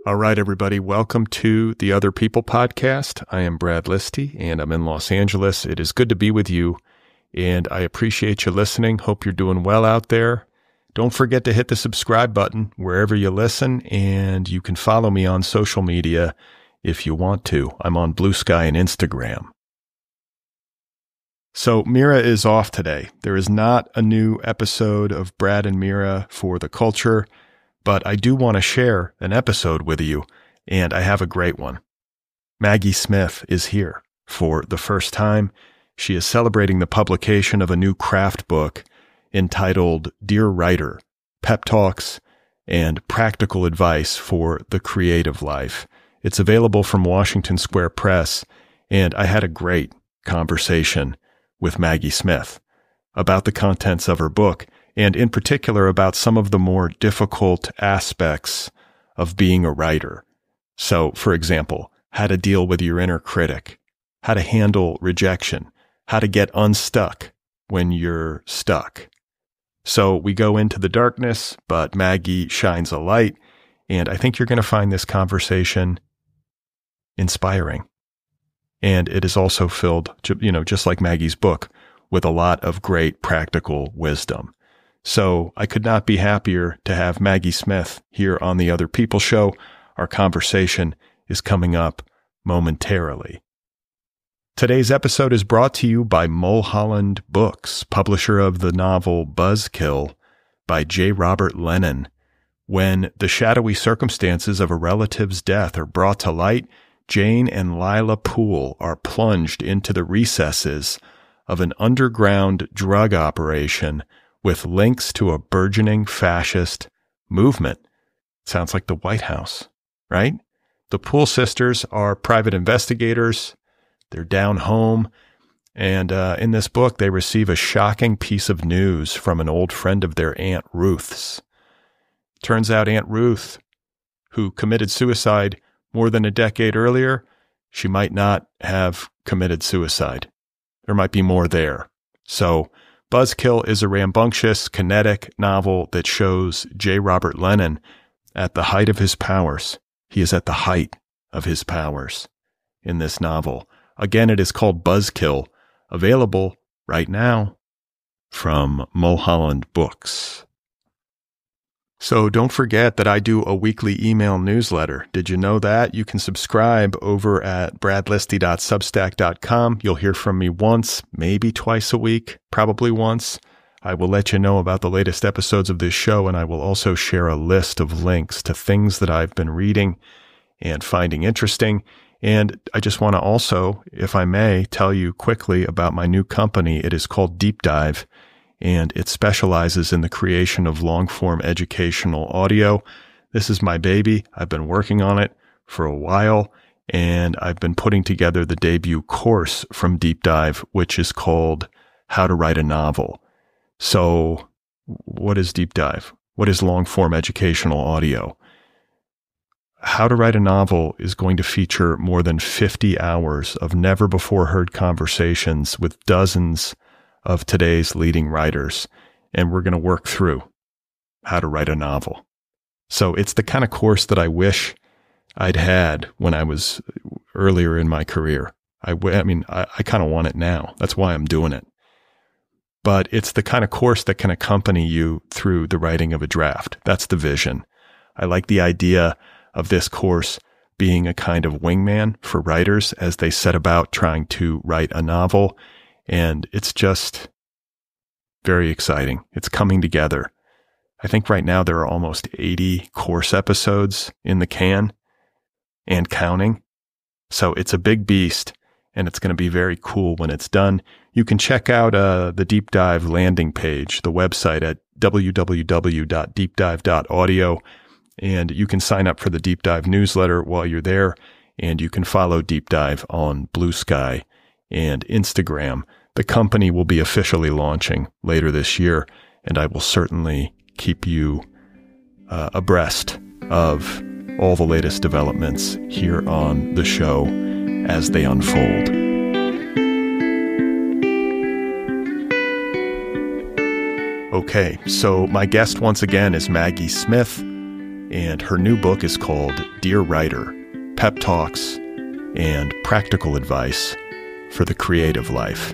All right, everybody. Welcome to the Otherppl podcast. I am Brad Listi, and I'm in Los Angeles. It is good to be with you, and I appreciate you listening. Hope you're doing well out there. Don't forget to hit the subscribe button wherever you listen, and you can follow me on social media if you want to. I'm on Bluesky and Instagram. So Mira is off today. There is not a new episode of Brad and Mira for the culture, but I do want to share an episode with you, and I have a great one. Maggie Smith is here for the first time. She is celebrating the publication of a new craft book entitled Dear Writer, Pep Talks and Practical Advice for the Creative Life. It's available from Washington Square Press, and I had a great conversation with Maggie Smith about the contents of her book, and in particular about some of the more difficult aspects of being a writer. So, for example, how to deal with your inner critic, how to handle rejection, how to get unstuck when you're stuck. So we go into the darkness, but Maggie shines a light, and I think you're going to find this conversation inspiring. And it is also filled, just like Maggie's book, with a lot of great practical wisdom. So I could not be happier to have Maggie Smith here on the Otherppl show. Our conversation is coming up momentarily. Today's episode is brought to you by Mulholland Books, publisher of the novel Buzzkill by J. Robert Lennon. When the shadowy circumstances of a relative's death are brought to light, Jane and Lila Poole are plunged into the recesses of an underground drug operation with links to a burgeoning fascist movement. Sounds like the White House, right? The Poole sisters are private investigators. They're down home. And in this book, they receive a shocking piece of news from an old friend of their Aunt Ruth's. Turns out Aunt Ruth, who committed suicide more than a decade earlier, she might not have committed suicide. There might be more there. So Buzzkill is a rambunctious, kinetic novel that shows J. Robert Lennon at the height of his powers. He is at the height of his powers in this novel. Again, it is called Buzzkill, available right now from Mulholland Books. So don't forget that I do a weekly email newsletter. Did you know that? You can subscribe over at bradlisti.substack.com. You'll hear from me once, maybe twice a week, probably once. I will let you know about the latest episodes of this show, and I will also share a list of links to things that I've been reading and finding interesting. And I just want to also, if I may, tell you quickly about my new company. It is called Deep Dive, and it specializes in the creation of long-form educational audio. This is my baby. I've been working on it for a while, and I've been putting together the debut course from Deep Dive, which is called How to Write a Novel. So what is Deep Dive? What is long-form educational audio? How to Write a Novel is going to feature more than 50 hours of never-before-heard conversations with dozens of today's leading writers, and we're going to work through how to write a novel. So it's the kind of course that I wish I'd had when I was earlier in my career. I kind of want it now. That's why I'm doing it. But it's the kind of course that can accompany you through the writing of a draft. That's the vision. I like the idea of this course being a kind of wingman for writers as they set about trying to write a novel. And it's just very exciting. It's coming together. I think right now there are almost 80 course episodes in the can and counting. So it's a big beast, and it's going to be very cool when it's done. You can check out the Deep Dive landing page, the website at www.deepdive.audio, and you can sign up for the Deep Dive newsletter while you're there, and you can follow Deep Dive on Bluesky and Instagram. The company will be officially launching later this year, and I will certainly keep you abreast of all the latest developments here on the show as they unfold. Okay, so my guest once again is Maggie Smith, and her new book is called Dear Writer, Pep Talks and Practical Advice for the Creative Life.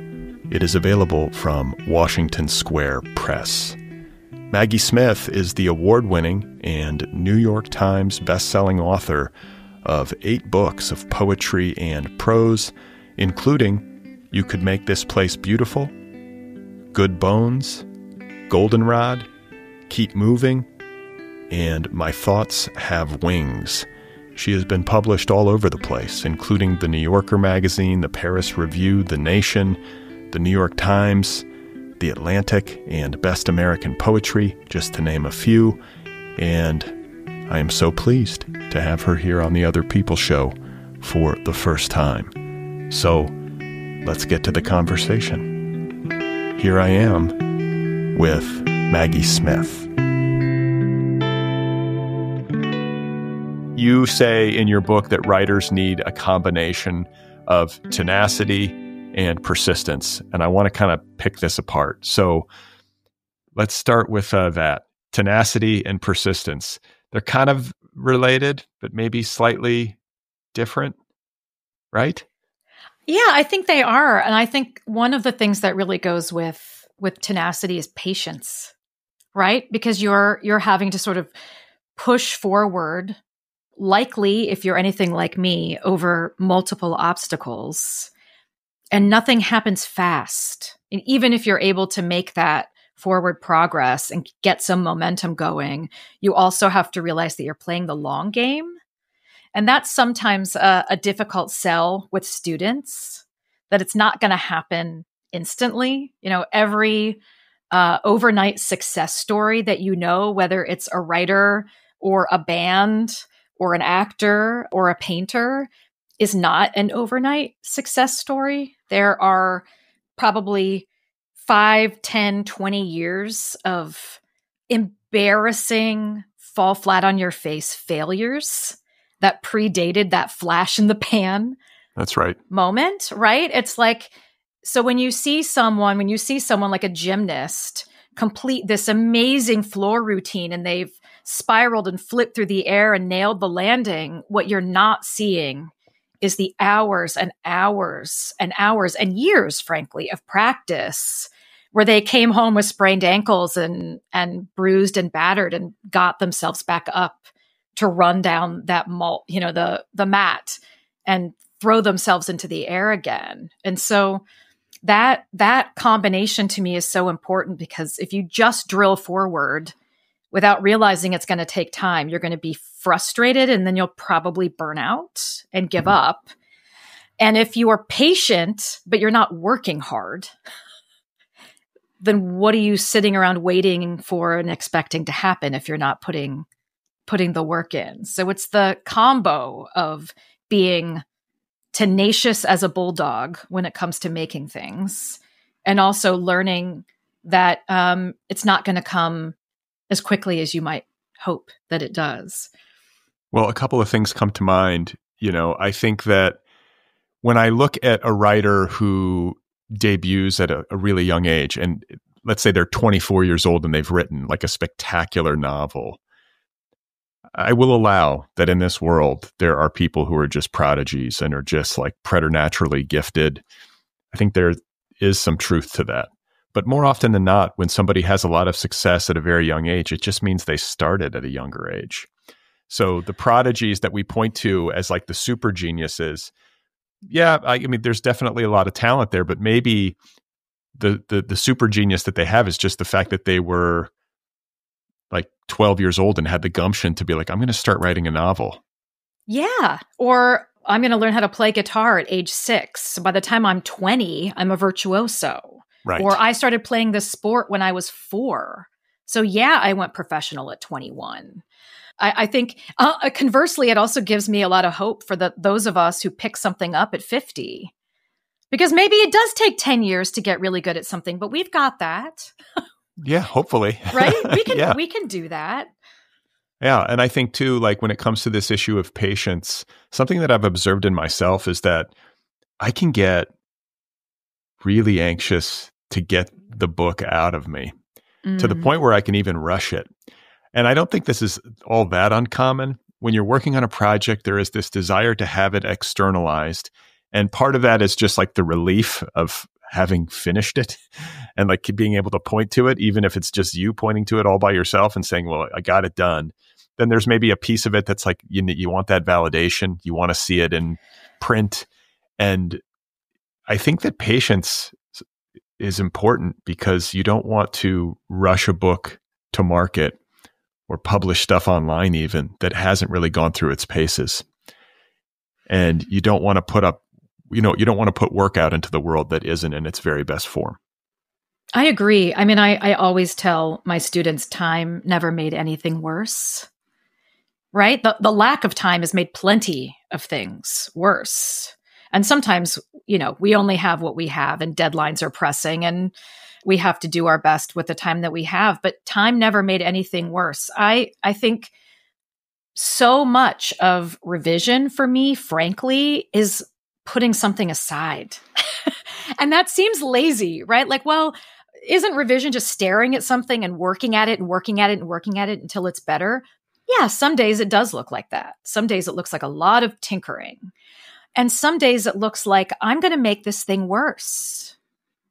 It is available from Washington Square Press. Maggie Smith is the award-winning and New York Times bestselling author of 8 books of poetry and prose, including You Could Make This Place Beautiful, Good Bones, Goldenrod, Keep Moving, and My Thoughts Have Wings. She has been published all over the place, including the New Yorker magazine, the Paris Review, The Nation, the New York Times, The Atlantic, and Best American Poetry, just to name a few. And I am so pleased to have her here on the Otherppl show for the first time. So let's get to the conversation. Here I am with Maggie Smith. You say in your book that writers need a combination of tenacity and persistence, and I want to kind of pick this apart. So let's start with that. Tenacity and persistence. They're kind of related, but maybe slightly different, right? Yeah, I think they are. And I think one of the things that really goes with tenacity is patience, right? Because you're having to sort of push forward, likely, if you're anything like me, over multiple obstacles. And nothing happens fast. And even if you're able to make that forward progress and get some momentum going, you also have to realize that you're playing the long game. And that's sometimes a difficult sell with students, that it's not going to happen instantly. You know, every overnight success story that whether it's a writer or a band or an actor or a painter, is not an overnight success story. There are probably 5, 10, 20 years of embarrassing, fall flat on your face failures that predated that flash in the pan. That's right. Moment, right? It's like, so when you see someone like a gymnast complete this amazing floor routine and they've spiraled and flipped through the air and nailed the landing, what you're not seeing is the hours and hours and hours and years, frankly, of practice where they came home with sprained ankles and bruised and battered and got themselves back up to run down that the mat and throw themselves into the air again. And so that combination to me is so important, because if you just drill forward without realizing it's going to take time, you're going to be frustrated, and then you'll probably burn out and give up. And if you are patient, but you're not working hard, then what are you sitting around waiting for and expecting to happen if you're not putting the work in? So it's the combo of being tenacious as a bulldog when it comes to making things, and also learning that it's not going to come as quickly as you might hope that it does. Well, a couple of things come to mind. I think that when I look at a writer who debuts at a really young age, and let's say they're 24 years old and they've written like a spectacular novel, I will allow that in this world, there are people who are just prodigies and are just like preternaturally gifted. I think there is some truth to that. But more often than not, when somebody has a lot of success at a very young age, it just means they started at a younger age. So the prodigies that we point to as like the super geniuses, yeah, I mean, there's definitely a lot of talent there, but maybe the super genius that they have is just the fact that they were like 12 years old and had the gumption to be like, I'm going to start writing a novel. Yeah. Or I'm going to learn how to play guitar at age 6. So by the time I'm 20, I'm a virtuoso. Right. Or I started playing this sport when I was 4. So yeah, I went professional at 21. I think conversely, it also gives me a lot of hope for those of us who pick something up at 50. Because maybe it does take 10 years to get really good at something, but we've got that. Yeah, hopefully. Right? We can do that. Yeah. And I think too, like when it comes to this issue of patience, something that I've observed in myself is that I can get really anxious to get the book out of me to the point where I can even rush it. And I don't think this is all that uncommon. When you're working on a project, there is this desire to have it externalized. And part of that is just like the relief of having finished it and like being able to point to it, even if it's just you pointing to it all by yourself and saying, well, I got it done. Then there's maybe a piece of it that's like, you want that validation. You want to see it in print. And I think that patience is important because you don't want to rush a book to market or publish stuff online even that hasn't really gone through its paces. And you don't want to put up, you don't want to put work out into the world that isn't in its very best form. I agree. I mean, I always tell my students time never made anything worse, right? The lack of time has made plenty of things worse. And sometimes, we only have what we have and deadlines are pressing and we have to do our best with the time that we have, but time never made anything worse. I think so much of revision for me, frankly, is putting something aside. And that seems lazy, right? Like, well, isn't revision just staring at something and working at it and working at it and working at it until it's better? Yeah, some days it does look like that. Some days it looks like a lot of tinkering. And some days it looks like I'm going to make this thing worse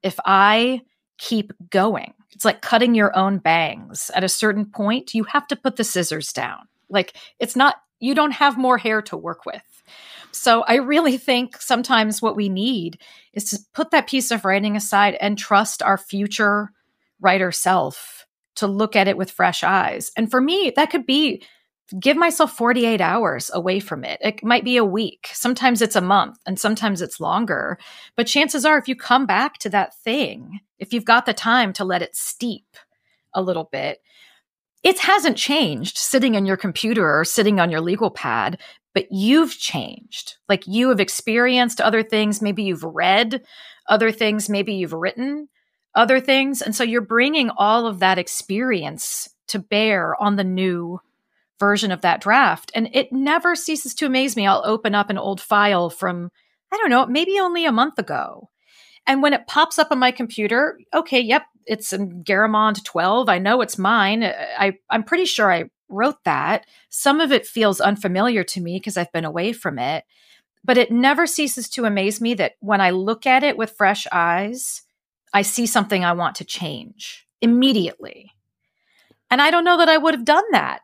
if I keep going. It's like cutting your own bangs. At a certain point, you have to put the scissors down. Like you don't have more hair to work with. So I really think sometimes what we need is to put that piece of writing aside and trust our future writer self to look at it with fresh eyes. And for me, that could be give myself 48 hours away from it. It might be a week. Sometimes it's a month and sometimes it's longer. But chances are if you come back to that thing, if you've got the time to let it steep a little bit, it hasn't changed sitting in your computer or sitting on your legal pad, but you've changed. Like you have experienced other things. Maybe you've read other things. Maybe you've written other things. And so you're bringing all of that experience to bear on the new version of that draft. And it never ceases to amaze me. I'll open up an old file from, I don't know, maybe only a month ago. And when it pops up on my computer, okay, yep, it's in Garamond 12. I know it's mine. I'm pretty sure I wrote that. Some of it feels unfamiliar to me because I've been away from it. But it never ceases to amaze me that when I look at it with fresh eyes, I see something I want to change immediately. And I don't know that I would have done that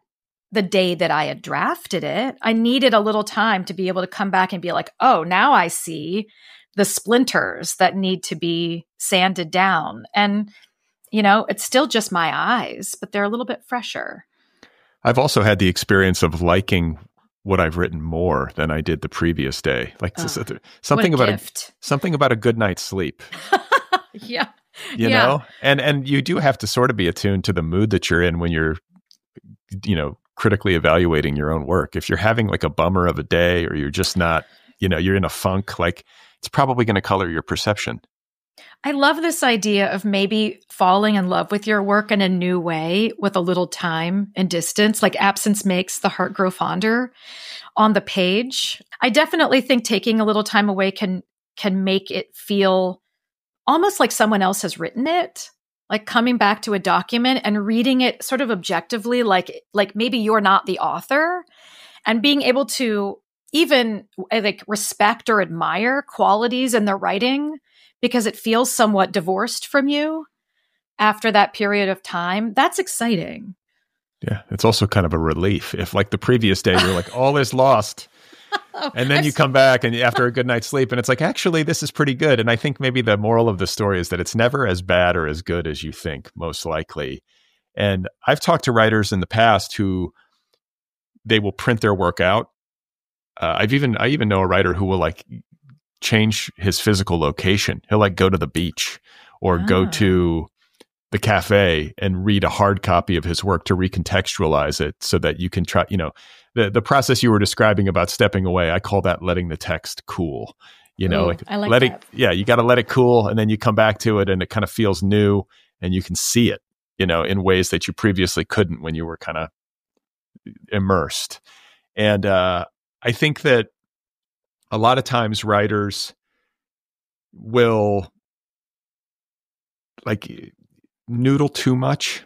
the day that I had drafted it. I needed a little time to be able to come back and be like, oh, now I see the splinters that need to be sanded down. And, it's still just my eyes, but they're a little bit fresher. I've also had the experience of liking what I've written more than I did the previous day. Like something about a good night's sleep. Yeah. You know? And you do have to sort of be attuned to the mood that you're in when you're, critically evaluating your own work. If you're having like a bummer of a day or you're just not, you're in a funk, like it's probably going to color your perception. I love this idea of maybe falling in love with your work in a new way with a little time and distance, like absence makes the heart grow fonder on the page. I definitely think taking a little time away can make it feel almost like someone else has written it. Like coming back to a document and reading it sort of objectively, like maybe you're not the author, and being able to even like respect or admire qualities in the writing because it feels somewhat divorced from you after that period of time. That's exciting. Yeah. It's also kind of a relief if like the previous day you're like, all is lost. And then you come back and after a good night's sleep and it's like, actually, this is pretty good. And I think maybe the moral of the story is that it's never as bad or as good as you think, most likely. And I've talked to writers in the past who they will print their work out. I even know a writer who will like change his physical location. He'll like go to the beach or go to the cafe and read a hard copy of his work to recontextualize it so that you can try, the process you were describing about stepping away, I call that letting the text cool. I like that. Yeah, you got to let it cool and then you come back to it and it kind of feels new and you can see it, in ways that you previously couldn't when you were kind of immersed. And I think that a lot of times writers will like noodle too much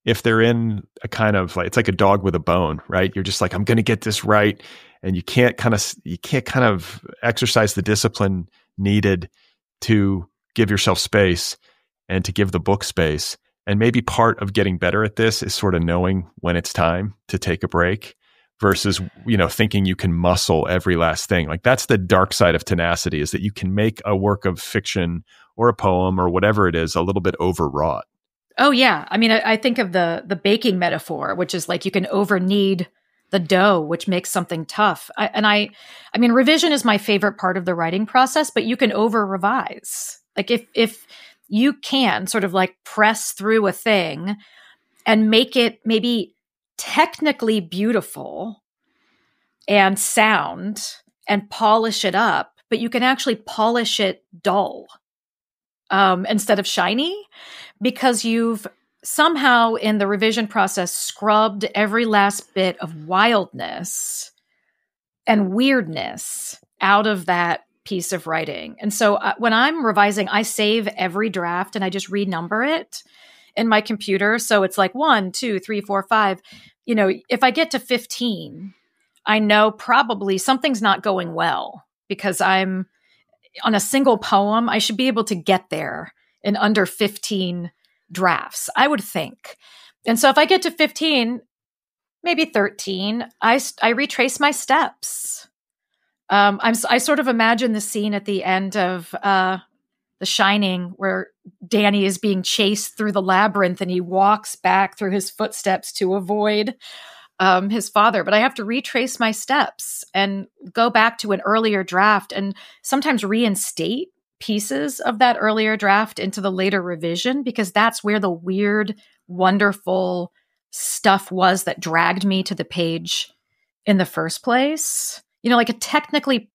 if they're in a kind of like, it's like a dog with a bone, right? You're just like, I'm going to get this right. And you can't kind of exercise the discipline needed to give yourself space and to give the book space. And maybe part of getting better at this is sort of knowing when it's time to take a break versus, thinking you can muscle every last thing. Like that's the dark side of tenacity, is that you can make a work of fiction or a poem or whatever it is a little bit overwrought. Oh yeah. I mean, I think of the baking metaphor, which is like you can over knead the dough, which makes something tough. I mean, revision is my favorite part of the writing process, but you can over revise. Like if you can sort of like press through a thing and make it maybe technically beautiful and sound and polish it up, but you can actually polish it dull instead of shiny, because you've somehow in the revision process scrubbed every last bit of wildness and weirdness out of that piece of writing. And so when I'm revising, I save every draft and I just renumber it in my computer. So it's like 1, 2, 3, 4, 5. If I get to 15, I know probably something's not going well, because I'm on a single poem. I should be able to get there in under 15 drafts, I would think. And so if I get to 15, maybe 13, I retrace my steps. I sort of imagine the scene at the end of The Shining where Danny is being chased through the labyrinth and he walks back through his footsteps to avoid his father. But I have to retrace my steps and go back to an earlier draft and sometimes reinstate pieces of that earlier draft into the later revision, because that's where the weird, wonderful stuff was that dragged me to the page in the first place. Like a technically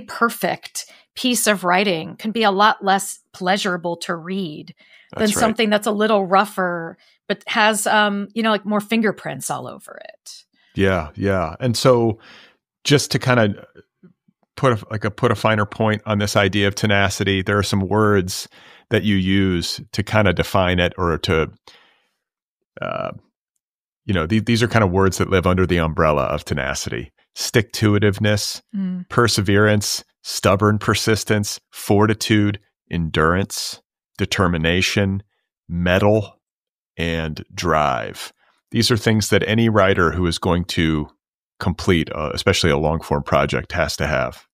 perfect piece of writing can be a lot less pleasurable to read than something that's a little rougher, but has, like more fingerprints all over it. Yeah. Yeah. And so just to kind of put a finer point on this idea of tenacity, there are some words that you use to kind of define it, or to, these are kind of words that live under the umbrella of tenacity: stick-to-itiveness, perseverance, stubborn persistence, fortitude, endurance, determination, mettle, and drive. These are things that any writer who is going to complete, especially a long-form project, has to have.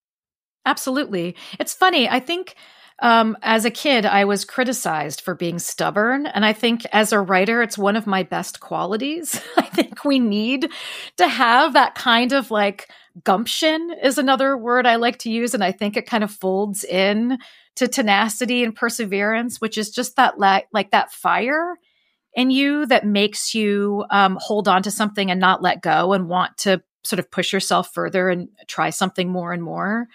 Absolutely. It's funny. I think as a kid, I was criticized for being stubborn. And I think as a writer, it's one of my best qualities. I think we need to have that kind of like gumption is another word I like to use. And I think it kind of folds in to tenacity and perseverance, which is just that like that fire in you that makes you hold on to something and not let go and want to sort of push yourself further and try something more and more.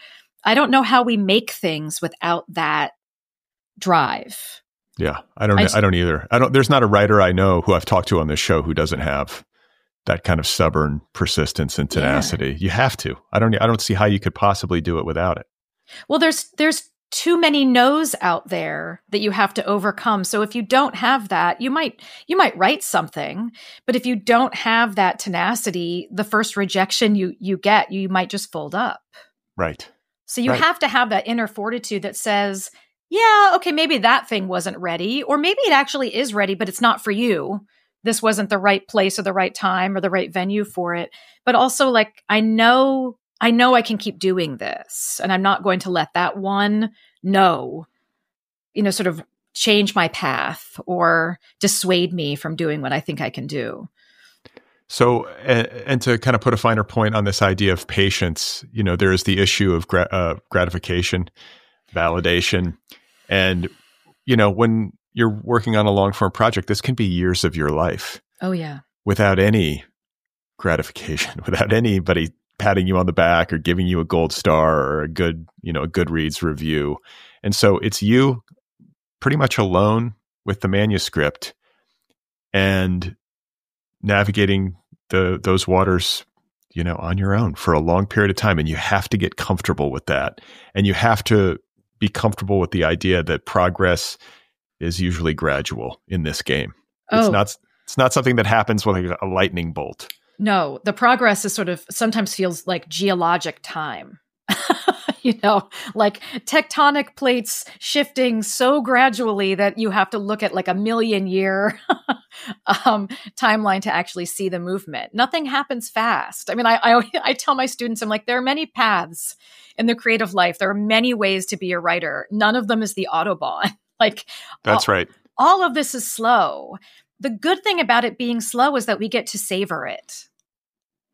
I don't know how we make things without that drive. Yeah, I don't either. There's not a writer I know who I've talked to on this show who doesn't have that kind of stubborn persistence and tenacity. Yeah. You have to. I don't see how you could possibly do it without it. Well, there's too many no's out there that you have to overcome. So if you don't have that, you might write something, but if you don't have that tenacity, the first rejection you get, you might just fold up. Right. So you have to have that inner fortitude that says, yeah, okay, maybe that thing wasn't ready, or maybe it actually is ready, but it's not for you. This wasn't the right place or the right time or the right venue for it. But also, like, I know I can keep doing this, and I'm not going to let that one sort of change my path or dissuade me from doing what I think I can do. So, and to kind of put a finer point on this idea of patience, there is the issue of gratification, validation. And, when you're working on a long form project, this can be years of your life. Oh, yeah. Without any gratification, without anybody patting you on the back or giving you a gold star or a good, a Goodreads review. And so it's you pretty much alone with the manuscript and navigating those waters, on your own for a long period of time. And you have to get comfortable with that. And you have to be comfortable with the idea that progress is usually gradual in this game. Oh, It's not something that happens with like a lightning bolt. no, the progress is sort of sometimes feels like geologic time. Like tectonic plates shifting so gradually that you have to look at like a million year timeline to actually see the movement. Nothing happens fast. I mean, I tell my students, I'm like, there are many paths in the creative life. There are many ways to be a writer. None of them is the Autobahn. Like, That's right. All of this is slow. The good thing about it being slow is that we get to savor it.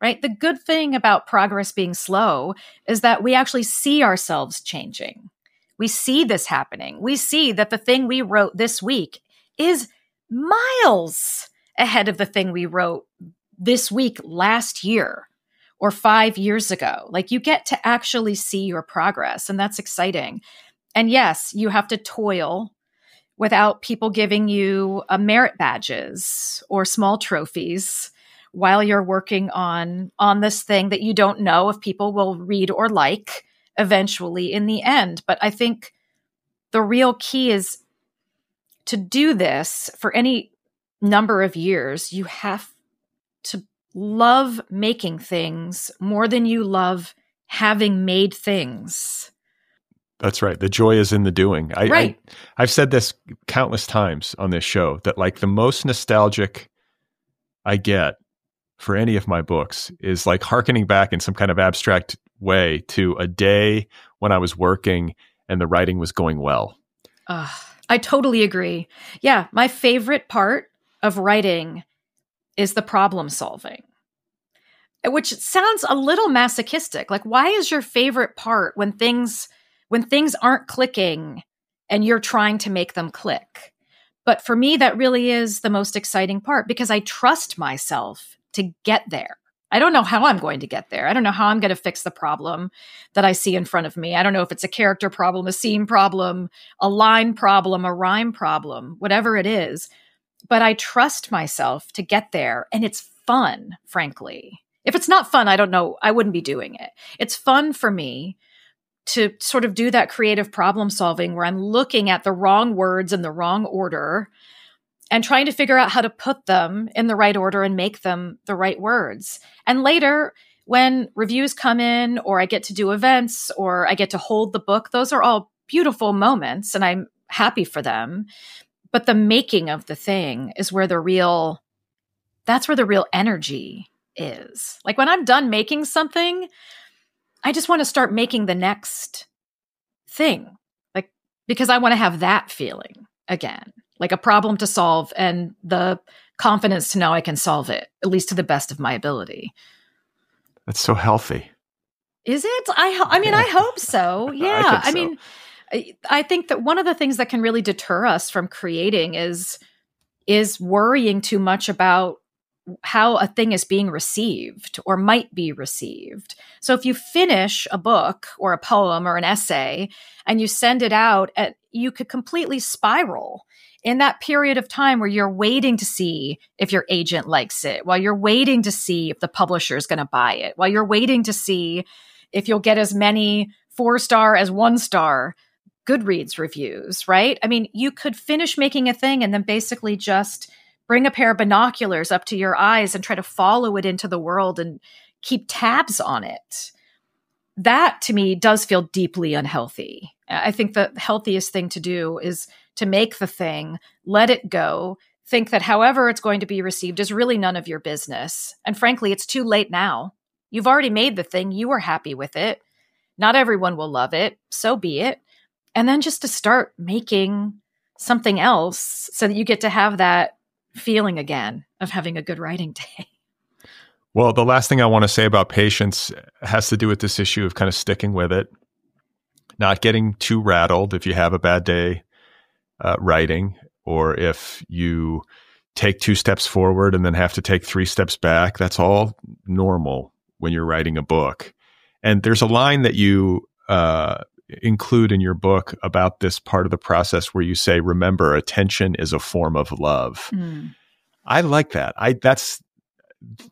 Right? The good thing about progress being slow is that we actually see ourselves changing. We see this happening. We see that the thing we wrote this week is miles ahead of the thing we wrote this week last year or 5 years ago. Like, you get to actually see your progress, and that's exciting. And yes, you have to toil without people giving you merit badges or small trophies while you're working on this thing that you don't know if people will read or like eventually in the end. But I think the real key is to do this for any number of years. You have to love making things more than you love having made things. That's right. The joy is in the doing. I've said this countless times on this show that like the most nostalgic I get for any of my books is like hearkening back in some kind of abstract way to a day when I was working and the writing was going well. I totally agree. Yeah. My favorite part of writing is the problem solving, which sounds a little masochistic. Like, why is your favorite part when things aren't clicking and you're trying to make them click? But for me, that really is the most exciting part because I trust myself to get there. I don't know how I'm going to get there. I don't know how I'm going to fix the problem that I see in front of me. I don't know if it's a character problem, a scene problem, a line problem, a rhyme problem, whatever it is. But I trust myself to get there. And it's fun, frankly. If it's not fun, I don't know. I wouldn't be doing it. It's fun for me to sort of do that creative problem solving where I'm looking at the wrong words in the wrong order and trying to figure out how to put them in the right order and make them the right words. And later, when reviews come in, or I get to do events, or I get to hold the book, those are all beautiful moments, and I'm happy for them. But the making of the thing is where that's where the real energy is. Like, when I'm done making something, I just want to start making the next thing, like, because I want to have that feeling again. Like a problem to solve and the confidence to know I can solve it, at least to the best of my ability. That's so healthy. Is it? I hope so. Yeah. I think that one of the things that can really deter us from creating is worrying too much about how a thing is being received or might be received. So if you finish a book or a poem or an essay and you send it out, you could completely spiral in that period of time where you're waiting to see if your agent likes it, while you're waiting to see if the publisher is going to buy it, while you're waiting to see if you'll get as many 4-star as 1-star Goodreads reviews, right? I mean, you could finish making a thing and then basically just bring a pair of binoculars up to your eyes and try to follow it into the world and keep tabs on it. That, to me, does feel deeply unhealthy. I think the healthiest thing to do is to make the thing, let it go, think that however it's going to be received is really none of your business. And frankly, it's too late now. You've already made the thing. You were happy with it. Not everyone will love it. So be it. And then just to start making something else so that you get to have that feeling again of having a good writing day. Well, the last thing I want to say about patience has to do with this issue of kind of sticking with it, not getting too rattled if you have a bad day writing, or if you take 2 steps forward and then have to take 3 steps back. That's all normal when you're writing a book. And there's a line that you include in your book about this part of the process where you say, remember, attention is a form of love. Mm. I like that.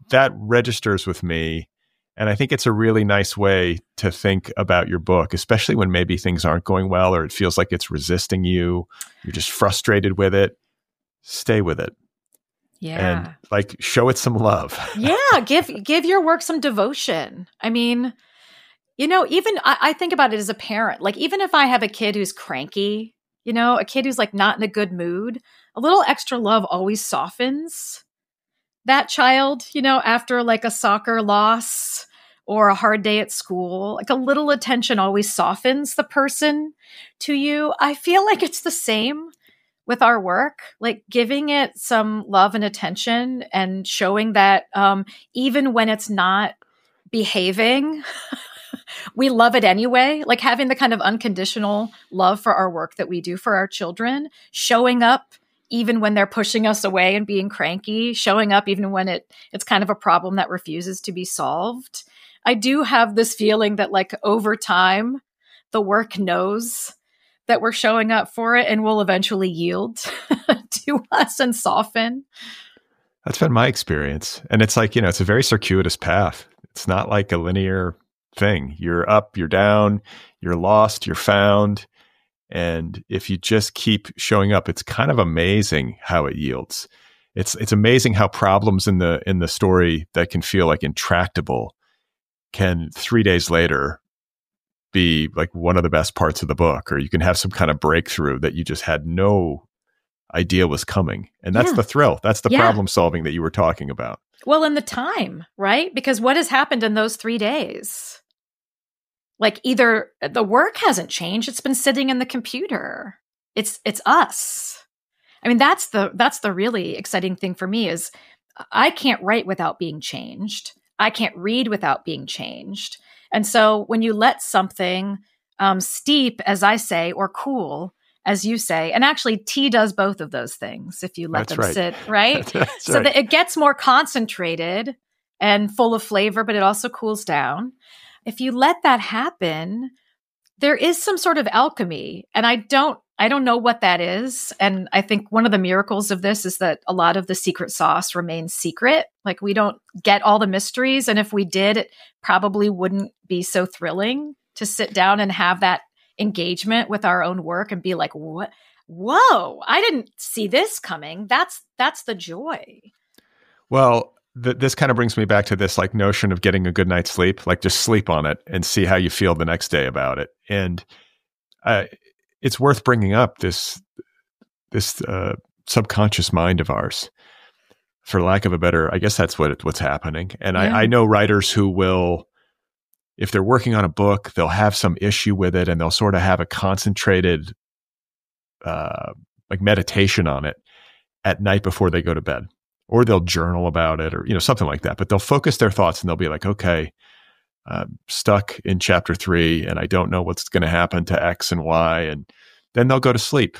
That registers with me. And I think it's a really nice way to think about your book, especially when maybe things aren't going well, or it feels like it's resisting you. You're just frustrated with it. Stay with it. and Yeah. like show it some love. Yeah. Give your work some devotion. I mean, even I think about it as a parent. Like, even if I have a kid who's cranky, a kid who's like not in a good mood, a little extra love always softens that child, after like a soccer loss or a hard day at school. Like, a little attention always softens the person to you. I feel like it's the same with our work, like giving it some love and attention and showing that even when it's not behaving, we love it anyway. Like, having the kind of unconditional love for our work that we do for our children, showing up even when they're pushing us away and being cranky, showing up even when it's kind of a problem that refuses to be solved. I do have this feeling that, like, over time, the work knows that we're showing up for it and will eventually yield to us and soften. That's been my experience. And it's like, it's a very circuitous path. It's not like a linear thing. You're up, you're down, you're lost, you're found. And if you just keep showing up, it's kind of amazing how it yields. It's amazing how problems in the story that can feel like intractable can 3 days later be like one of the best parts of the book, or you can have some kind of breakthrough that you just had no idea was coming. And that's the thrill. That's the problem solving that you were talking about. Well, in the time, right? Because what has happened in those 3 days? Like, either the work hasn't changed, it's been sitting in the computer. It's us. I mean, that's the really exciting thing for me is I can't write without being changed. I can't read without being changed. And so when you let something steep, as I say, or cool, as you say, and actually tea does both of those things if you let them sit, right? So that it gets more concentrated and full of flavor, but it also cools down. If you let that happen, there is some sort of alchemy. And I don't know what that is. And I think one of the miracles of this is that a lot of the secret sauce remains secret. Like, we don't get all the mysteries. And if we did, it probably wouldn't be so thrilling to sit down and have that engagement with our own work and be like, what? Whoa, I didn't see this coming. That's the joy. Well, this kind of brings me back to this like notion of getting a good night's sleep, like just sleep on it and see how you feel the next day about it. And it's worth bringing up this subconscious mind of ours, for lack of a better, I guess that's what's happening. And I know writers who will, if they're working on a book, they'll have some issue with it and they'll sort of have a concentrated like meditation on it at night before they go to bed. Or they'll journal about it, or something like that. But they'll focus their thoughts and they'll be like, okay, stuck in chapter 3, and I don't know what's going to happen to X and Y. And then they'll go to sleep,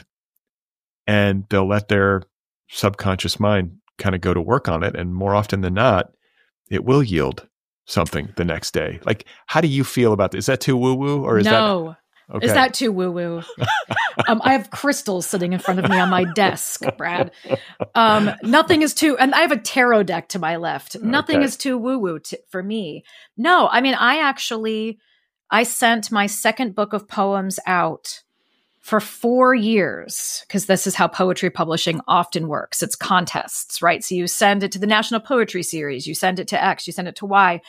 and they'll let their subconscious mind kind of go to work on it. And more often than not, it will yield something the next day. Like, how do you feel about this? Is that too woo-woo, or is No. Okay. Is that too woo-woo? I have crystals sitting in front of me on my desk, Brad. Nothing is too, and I have a tarot deck to my left. Nothing is too woo-woo for me. No, I mean, I sent my second book of poems out for 4 years, because this is how poetry publishing often works. It's contests, right? So you send it to the National Poetry Series, you send it to X, you send it to Y.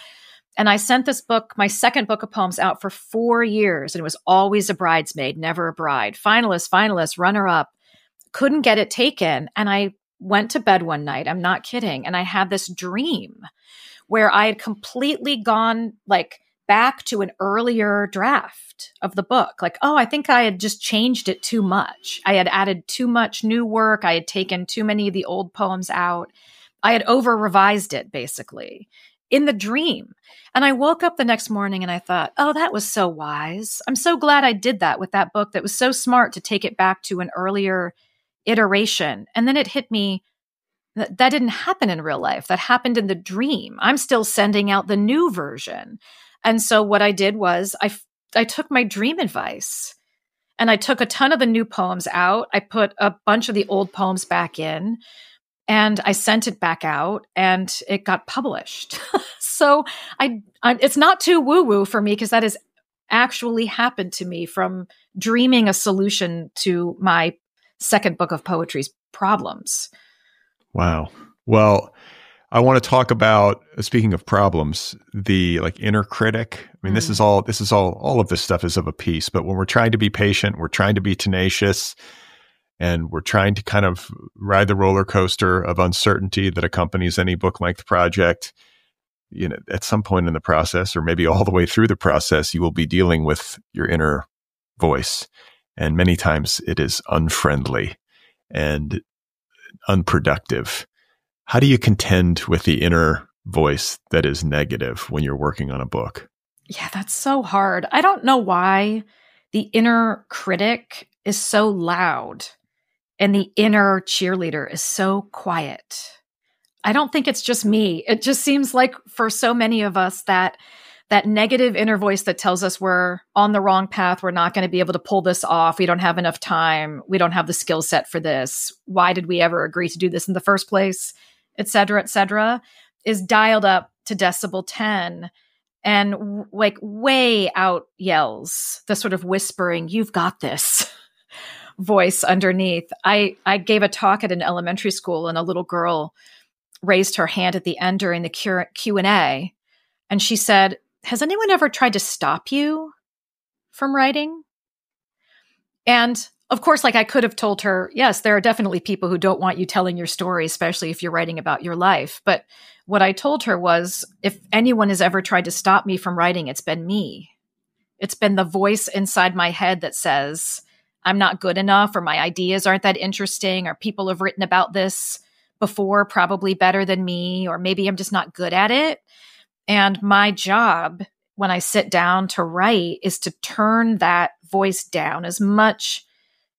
And I sent this book, my second book of poems, out for 4 years. And it was always a bridesmaid, never a bride. Finalist, runner-up. Couldn't get it taken. And I went to bed one night, I'm not kidding, and I had this dream where I had completely gone like back to an earlier draft of the book. Like, I think I had just changed it too much. I had added too much new work. I had taken too many of the old poems out. I had over-revised it, basically, in the dream. And I woke up the next morning and I thought, that was so wise. I'm so glad I did that with that book. That was so smart to take it back to an earlier iteration. And then it hit me that didn't happen in real life. That happened in the dream. I'm still sending out the new version. And so what I did was I took my dream advice and I took a ton of the new poems out. I put a bunch of the old poems back in. And I sent it back out and it got published. So it's not too woo-woo for me, because that has actually happened to me from dreaming a solution to my second book of poetry's problems. Wow. Well, I want to talk about, speaking of problems, the like inner critic. I mean, this is all of this stuff is of a piece, but when we're trying to be patient, we're trying to be tenacious, and we're trying to kind of ride the roller coaster of uncertainty that accompanies any book length project. At some point in the process, or maybe all the way through the process, you will be dealing with your inner voice. And many times it is unfriendly and unproductive. How do you contend with the inner voice that is negative when you're working on a book? Yeah, that's so hard. I don't know why the inner critic is so loud and the inner cheerleader is so quiet. I don't think it's just me. It just seems like for so many of us that negative inner voice that tells us we're on the wrong path, we're not going to be able to pull this off, we don't have enough time, we don't have the skill set for this, why did we ever agree to do this in the first place, et cetera, is dialed up to decibel 10 and like way out yells the sort of whispering, "You've got this" voice underneath. I gave a talk at an elementary school, and a little girl raised her hand at the end during the Q&A, and she said, "Has anyone ever tried to stop you from writing?" And of course, like I could have told her, yes, there are definitely people who don't want you telling your story, especially if you're writing about your life. But what I told her was, if anyone has ever tried to stop me from writing, it's been me. It's been the voice inside my head that says, I'm not good enough, or my ideas aren't that interesting, or people have written about this before, probably better than me, or maybe I'm just not good at it. And my job when I sit down to write is to turn that voice down as much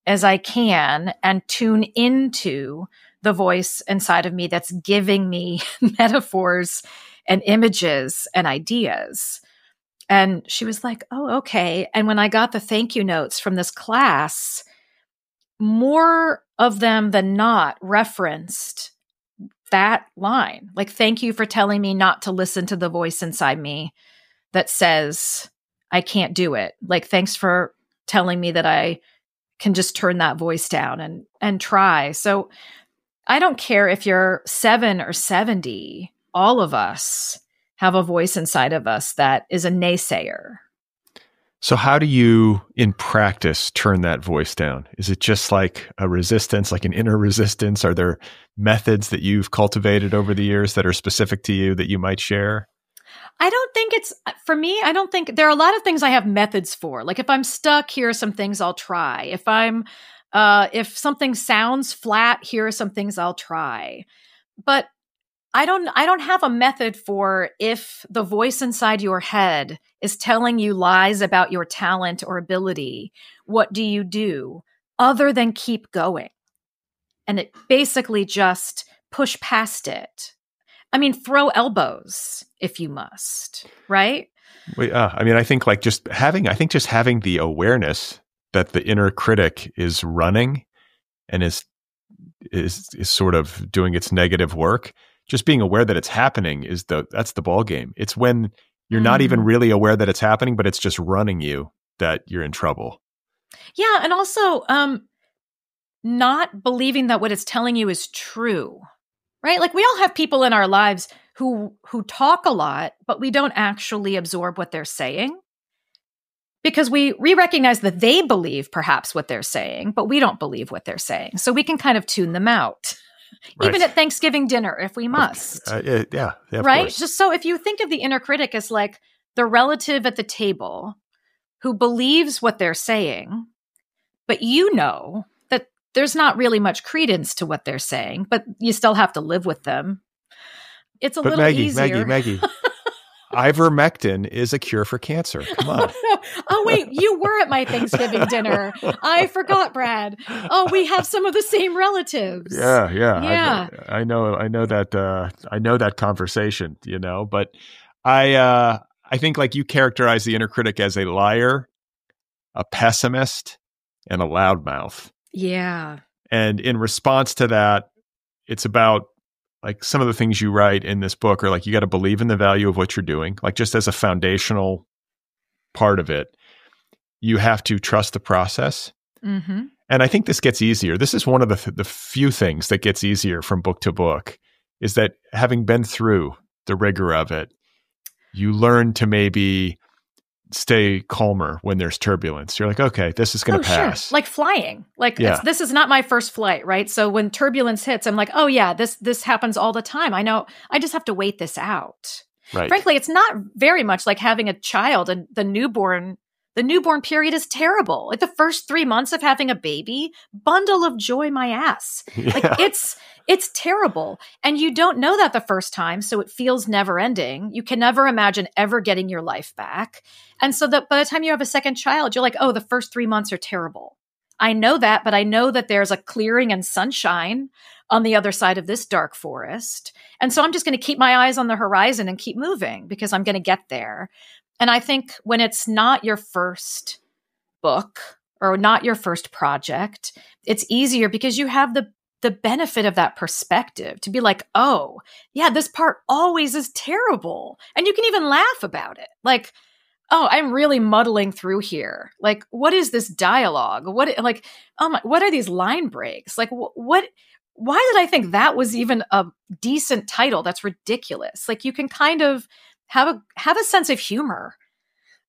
as I can and tune into the voice inside of me that's giving me metaphors and images and ideas. And she was like, "Oh, okay." And when I got the thank you notes from this class, more of them than not referenced that line. Like, "Thank you for telling me not to listen to the voice inside me that says I can't do it. Like, thanks for telling me that I can just turn that voice down and try." So I don't care if you're 7 or 70, all of us have a voice inside of us that is a naysayer. So how do you, in practice, turn that voice down? Is it just like a resistance, like an inner resistance? Are there methods that you've cultivated over the years that are specific to you that you might share? I don't think it's, for me, I don't think, there are a lot of things I have methods for. Like if I'm stuck, here are some things I'll try. If something sounds flat, here are some things I'll try. But I don't have a method for if the voice inside your head is telling you lies about your talent or ability, what do you do other than keep going? And it basically just push past it. I mean, throw elbows if you must, right? I think just having the awareness that the inner critic is running and is sort of doing its negative work. Just being aware that it's happening that's the ball game. It's when you're not even really aware that it's happening, but it's just running you, that you're in trouble. Yeah, and also not believing that what it's telling you is true. Right? Like we all have people in our lives who talk a lot, but we don't actually absorb what they're saying because we recognize that they believe perhaps what they're saying, but we don't believe what they're saying. So we can kind of tune them out, even at Thanksgiving dinner if we must. Yeah, of right? course. Just so if you think of the inner critic as like the relative at the table who believes what they're saying, but you know that there's not really much credence to what they're saying, but you still have to live with them. It's a little easier. Maggie, ivermectin is a cure for cancer. Come on. Oh, wait, you were at my Thanksgiving dinner. I forgot, Brad. Oh, we have some of the same relatives. Yeah. I know that conversation, but I think like you characterize the inner critic as a liar, a pessimist, and a loudmouth. Yeah. And in response to that, it's about like some of the things you write in this book are like, you got to believe in the value of what you're doing, like just as a foundational part of it. You have to trust the process. Mm-hmm. And I think this gets easier. This is one of the few things that gets easier from book to book is that having been through the rigor of it, you learn to maybe stay calmer when there's turbulence. You're like, okay, this is going to pass. Sure. Like flying. Like this is not my first flight, right? So when turbulence hits, I'm like, oh yeah, this happens all the time. I know. I just have to wait this out. Right. Frankly, it's not very much like having a child, and the newborn period is terrible. Like the first 3 months of having a baby, bundle of joy, my ass. Yeah. Like it's terrible. And you don't know that the first time. So it feels never ending. You can never imagine ever getting your life back. And so that by the time you have a second child, you're like, oh, the first 3 months are terrible. I know that, but I know that there's a clearing and sunshine on the other side of this dark forest. And so I'm just going to keep my eyes on the horizon and keep moving because I'm going to get there. And I think when it's not your first book or not your first project, it's easier because you have the benefit of that perspective to be like, oh, yeah, this part always is terrible. And you can even laugh about it. Like, oh, I'm really muddling through here. Like, what is this dialogue? What are these line breaks? Like, why did I think that was even a decent title? That's ridiculous. Like, you can kind of have a sense of humor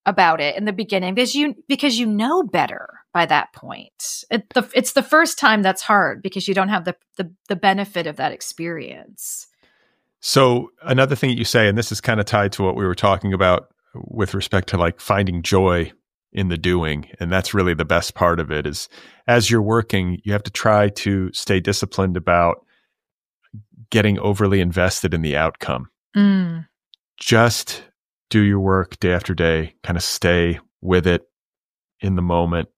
about it in the beginning because you know better by that point. It's the first time that's hard because you don't have the benefit of that experience. So another thing that you say, and this is kind of tied to what we were talking about with respect to like finding joy in the doing, and that's really the best part of it, is as you're working, you have to try to stay disciplined about getting overly invested in the outcome. Just do your work day after day, kind of stay with it in the moment,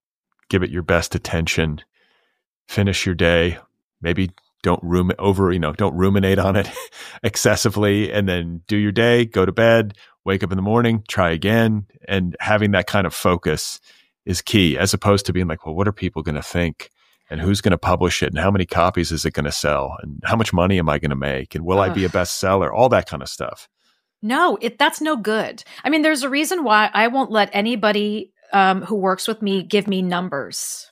give it your best attention, finish your day, maybe don't ruminate on it excessively, and then do your day, go to bed, wake up in the morning, try again. And having that kind of focus is key, as opposed to being like, well, what are people going to think? And who's going to publish it? And how many copies is it going to sell? And how much money am I going to make? And will I be a bestseller? All that kind of stuff. No, that's no good. I mean, there's a reason why I won't let anybody who works with me give me numbers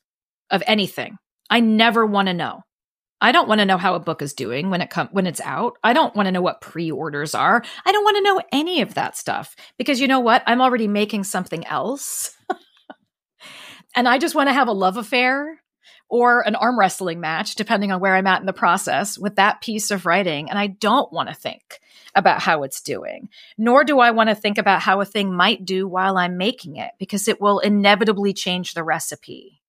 of anything. I never want to know. I don't want to know how a book is doing when it's out. I don't want to know what pre-orders are. I don't want to know any of that stuff because you know what? I'm already making something else. And I just want to have a love affair or an arm wrestling match, depending on where I'm at in the process, with that piece of writing. And I don't want to think about how it's doing, nor do I want to think about how a thing might do while I'm making it, because it will inevitably change the recipe.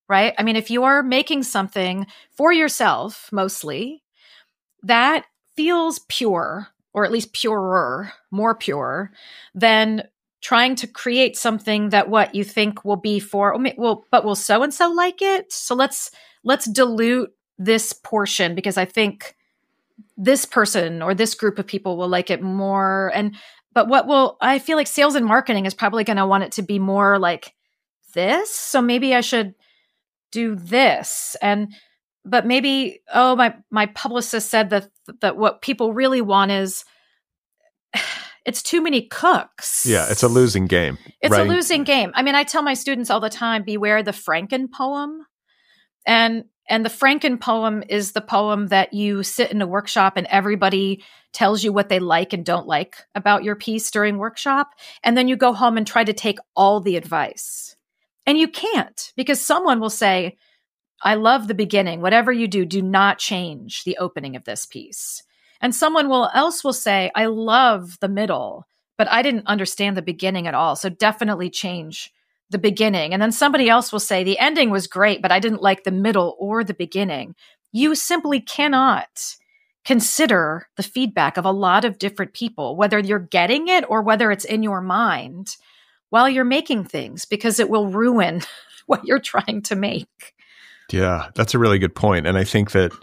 Right? I mean, if you are making something for yourself, mostly, that feels pure, or at least purer, more pure than trying to create something that what you think will be for, but will so-and-so like it? So let's dilute this portion because I think this person or this group of people will like it more. But I feel like sales and marketing is probably going to want it to be more like this. So maybe I should do this. But maybe, my publicist said that what people really want is it's too many cooks. Yeah, it's a losing game. It's a losing game. I mean, I tell my students all the time, beware the Franken poem. And the Franken poem is the poem that you sit in a workshop and everybody tells you what they like and don't like about your piece during workshop. And then you go home and try to take all the advice. And you can't, because someone will say, I love the beginning. Whatever you do, do not change the opening of this piece. And someone else will say, I love the middle, but I didn't understand the beginning at all. So definitely change the beginning. And then somebody else will say, the ending was great, but I didn't like the middle or the beginning. You simply cannot consider the feedback of a lot of different people, whether you're getting it or whether it's in your mind while you're making things, because it will ruin what you're trying to make. Yeah, that's a really good point. And I think that,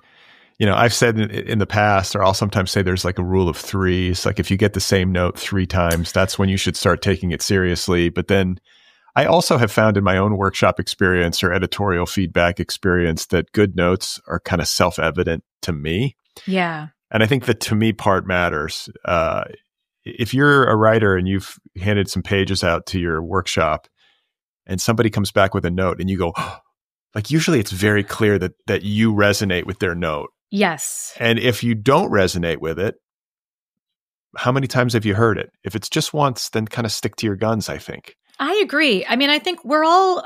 I've said in the past, or I'll sometimes say there's like a rule of threes. Like if you get the same note 3 times, that's when you should start taking it seriously. But then I also have found in my own workshop experience or editorial feedback experience that good notes are kind of self-evident to me. Yeah. And I think the to me part matters. If you're a writer and you've handed some pages out to your workshop and somebody comes back with a note and you go, like usually it's very clear that you resonate with their note. Yes. And if you don't resonate with it, how many times have you heard it? If it's just once, then kind of stick to your guns, I think. I agree. I mean, I think we're all,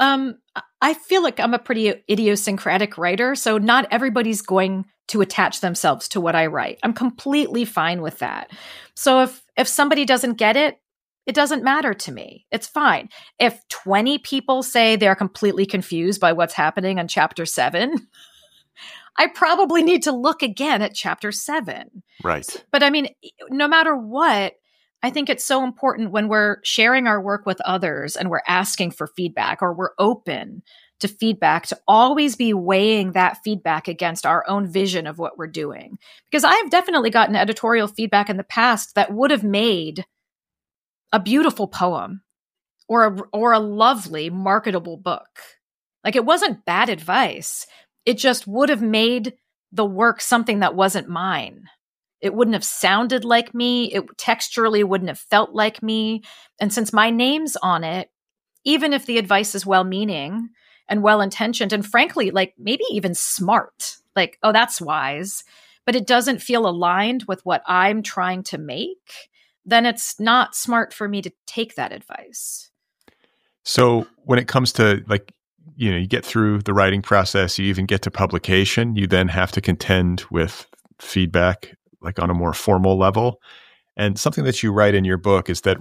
I feel like I'm a pretty idiosyncratic writer, so not everybody's going to attach themselves to what I write. I'm completely fine with that. So if somebody doesn't get it, it doesn't matter to me. It's fine. If 20 people say they're completely confused by what's happening on chapter 7, I probably need to look again at chapter 7. Right. But I mean, no matter what, I think it's so important when we're sharing our work with others and we're asking for feedback or we're open to feedback to always be weighing that feedback against our own vision of what we're doing. Because I have definitely gotten editorial feedback in the past that would have made a beautiful poem or a lovely marketable book. Like, it wasn't bad advice. It just would have made the work something that wasn't mine. It wouldn't have sounded like me. It texturally wouldn't have felt like me. And since my name's on it, even if the advice is well-meaning and well-intentioned, and frankly, like maybe even smart, like, oh, that's wise, but it doesn't feel aligned with what I'm trying to make, then it's not smart for me to take that advice. So when it comes to, like, you get through the writing process, you even get to publication, you then have to contend with feedback, like on a more formal level. And something that you write in your book is that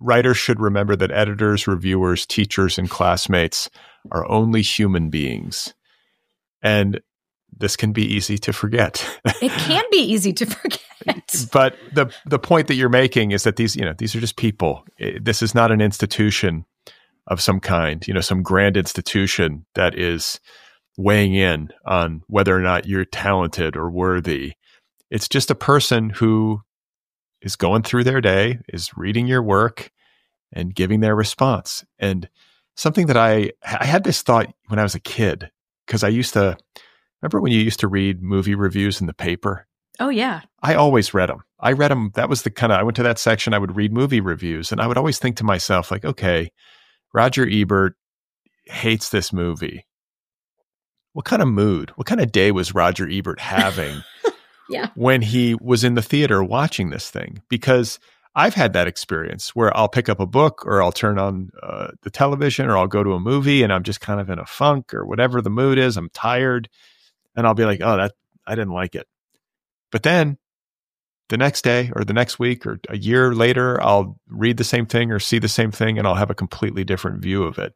writers should remember that editors, reviewers, teachers, and classmates are only human beings. And this can be easy to forget. It can be easy to forget. But the point that you're making is that these are just people. This is not an institution of some kind, some grand institution that is weighing in on whether or not you're talented or worthy. It's just a person who is going through their day, is reading your work and giving their response. And something that I had this thought when I was a kid, because I used to remember when you used to read movie reviews in the paper. Oh, yeah. I always read them. That was I went to that section, I would read movie reviews, and I would always think to myself, like, okay, Roger Ebert hates this movie. What kind of mood, what kind of day was Roger Ebert having yeah. when he was in the theater watching this thing? Because I've had that experience where I'll pick up a book or I'll turn on the television or I'll go to a movie and I'm just kind of in a funk or whatever the mood is. I'm tired and I'll be like, oh, I didn't like it. But then the next day or the next week or a year later, I'll read the same thing or see the same thing and I'll have a completely different view of it.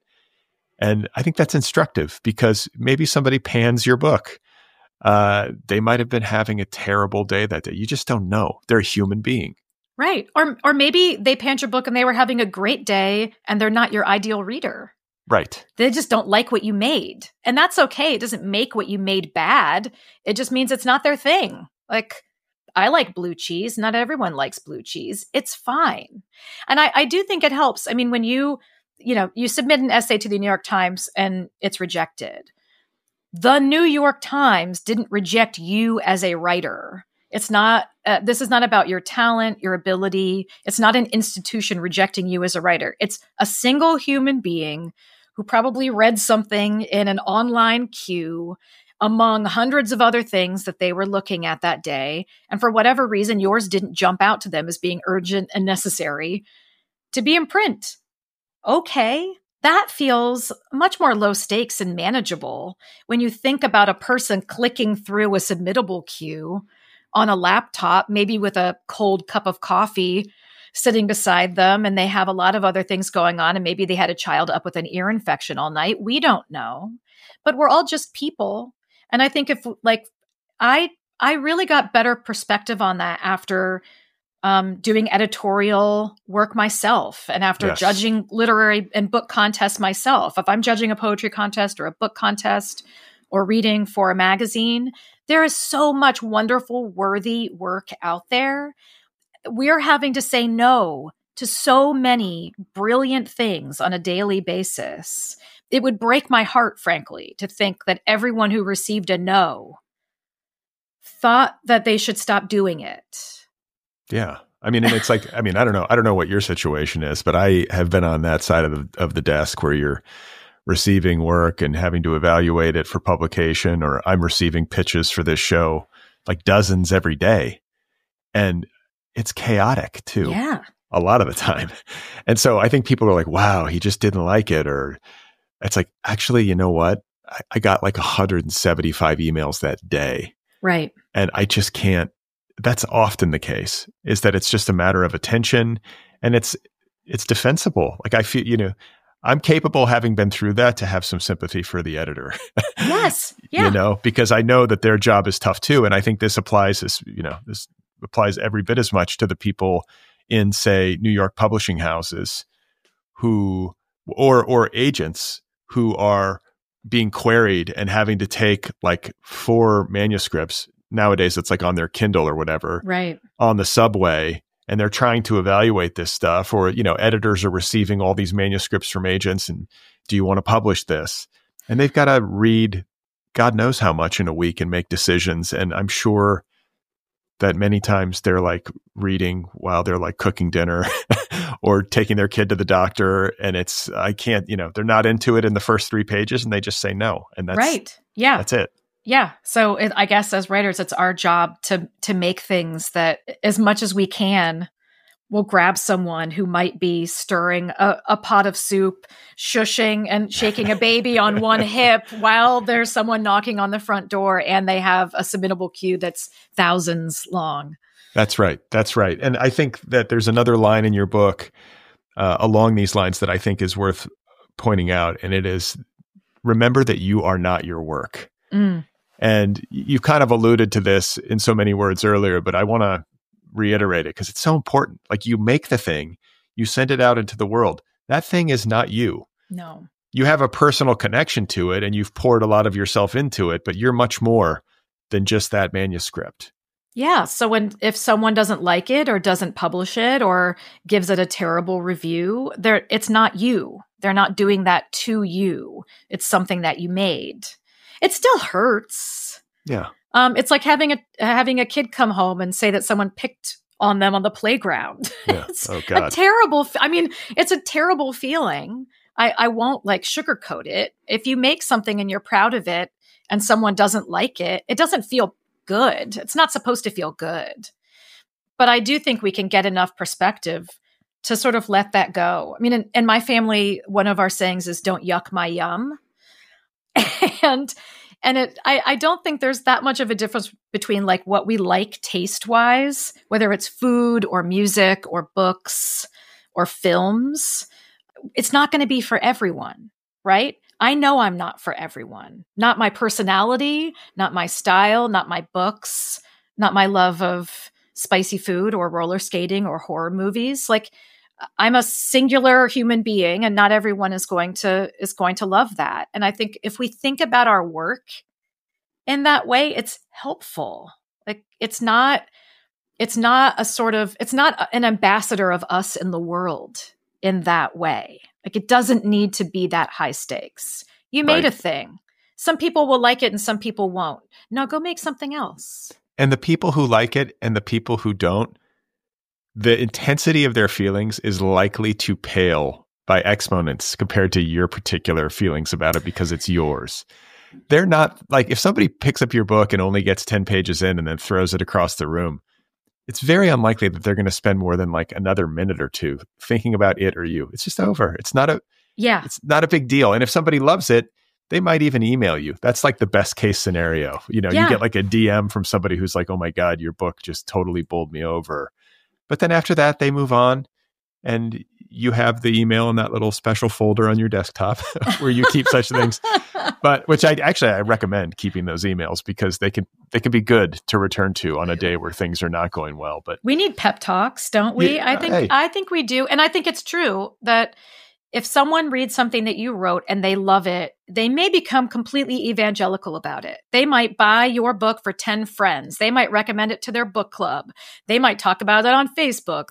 And I think that's instructive because maybe somebody pans your book. They might have been having a terrible day that day. You just don't know. They're a human being. Right. Or maybe they panned your book and they were having a great day and they're not your ideal reader. Right. They just don't like what you made. And that's okay. It doesn't make what you made bad. It just means it's not their thing. Like, I like blue cheese. Not everyone likes blue cheese. It's fine. And I do think it helps. I mean, when you submit an essay to the New York Times and it's rejected, the New York Times didn't reject you as a writer. It's not, this is not about your talent, your ability. It's not an institution rejecting you as a writer. It's a single human being who probably read something in an online queue among hundreds of other things that they were looking at that day. And for whatever reason, yours didn't jump out to them as being urgent and necessary to be in print. Okay. That feels much more low stakes and manageable when you think about a person clicking through a submittable queue on a laptop, maybe with a cold cup of coffee sitting beside them, and they have a lot of other things going on, and maybe they had a child up with an ear infection all night. We don't know. But we're all just people. And I think I really got better perspective on that after doing editorial work myself and after judging literary and book contests myself. If I'm judging a poetry contest or a book contest or reading for a magazine, there is so much wonderful, worthy work out there. We're having to say no to so many brilliant things on a daily basis. It would break my heart, frankly, to think that everyone who received a no thought that they should stop doing it. Yeah. I mean, and it's like, I don't know what your situation is, but I have been on that side of the desk where you're receiving work and having to evaluate it for publication, or I'm receiving pitches for this show, like dozens every day. And it's chaotic too. Yeah. A lot of the time. And so I think people are like, wow, he just didn't like it. Or it's like, actually, you know what? I got like 175 emails that day. Right. And I just can't. That's often the case, is that it's just a matter of attention, and it's defensible. Like I feel, I'm capable, having been through that, to have some sympathy for the editor. Yes. Yeah. Because I know that their job is tough too. And I think this applies this applies every bit as much to the people in, say, New York publishing houses who, or agents who are being queried and having to take like 4 manuscripts. Nowadays, it's like on their Kindle or whatever, right, on the subway, and they're trying to evaluate this stuff. Or, editors are receiving all these manuscripts from agents, and do you want to publish this? And they've got to read God knows how much in a week and make decisions. And I'm sure that many times they're like reading while they're like cooking dinner or taking their kid to the doctor. And I can't, they're not into it in the first 3 pages, and they just say no. And that's right. Yeah. That's it. Yeah. So I guess as writers, it's our job to make things that, as much as we can, will grab someone who might be stirring a pot of soup, shushing and shaking a baby on one hip while there's someone knocking on the front door, and they have a submittable queue that's thousands long. That's right. That's right. And I think that there's another line in your book along these lines that I think is worth pointing out. And it is, remember that you are not your work. Mm. And you've kind of alluded to this in so many words earlier, but I want to reiterate it because it's so important. Like, you make the thing, you send it out into the world. That thing is not you. No. You have a personal connection to it, and you've poured a lot of yourself into it, but you're much more than just that manuscript. Yeah. So if someone doesn't like it or doesn't publish it or gives it a terrible review, it's not you. They're not doing that to you. It's something that you made. It still hurts. Yeah. It's like having a kid come home and say that someone picked on them on the playground. Yeah. It's oh God. It's a terrible feeling. I won't like sugarcoat it. If you make something and you're proud of it and someone doesn't like it, it doesn't feel good. It's not supposed to feel good. But I do think we can get enough perspective to sort of let that go. I mean, in my family, one of our sayings is "Don't yuck my yum." I don't think there's that much of a difference between like what we like taste wise, whether it's food or music or books or films. It's not going to be for everyone, right? I know I'm not for everyone. Not my personality, not my style, not my books, not my love of spicy food or roller skating or horror movies. Like, I'm a singular human being, and not everyone is going to love that. And I think if we think about our work in that way, it's helpful. Like, it's not an ambassador of us in the world in that way. Like, it doesn't need to be that high stakes. You made a thing. Some people will like it and some people won't. No, go make something else. And the people who like it and the people who don't, the intensity of their feelings is likely to pale by exponents compared to your particular feelings about it because it's yours. They're not like, if somebody picks up your book and only gets 10 pages in and then throws it across the room, it's very unlikely that they're going to spend more than like another minute or two thinking about it or you. It's just over. It's not a big deal. And if somebody loves it, they might even email you. That's like the best case scenario. You get like a DM from somebody who's like, oh my God, your book just totally bowled me over. But then after that, they move on, and you have the email in that little special folder on your desktop where you keep such things. But which I recommend keeping those emails because they can be good to return to on a day where things are not going well. But we need pep talks, don't we? Yeah, I think we do. And I think it's true that if someone reads something that you wrote and they love it, they may become completely evangelical about it. They might buy your book for 10 friends. They might recommend it to their book club. They might talk about it on Facebook.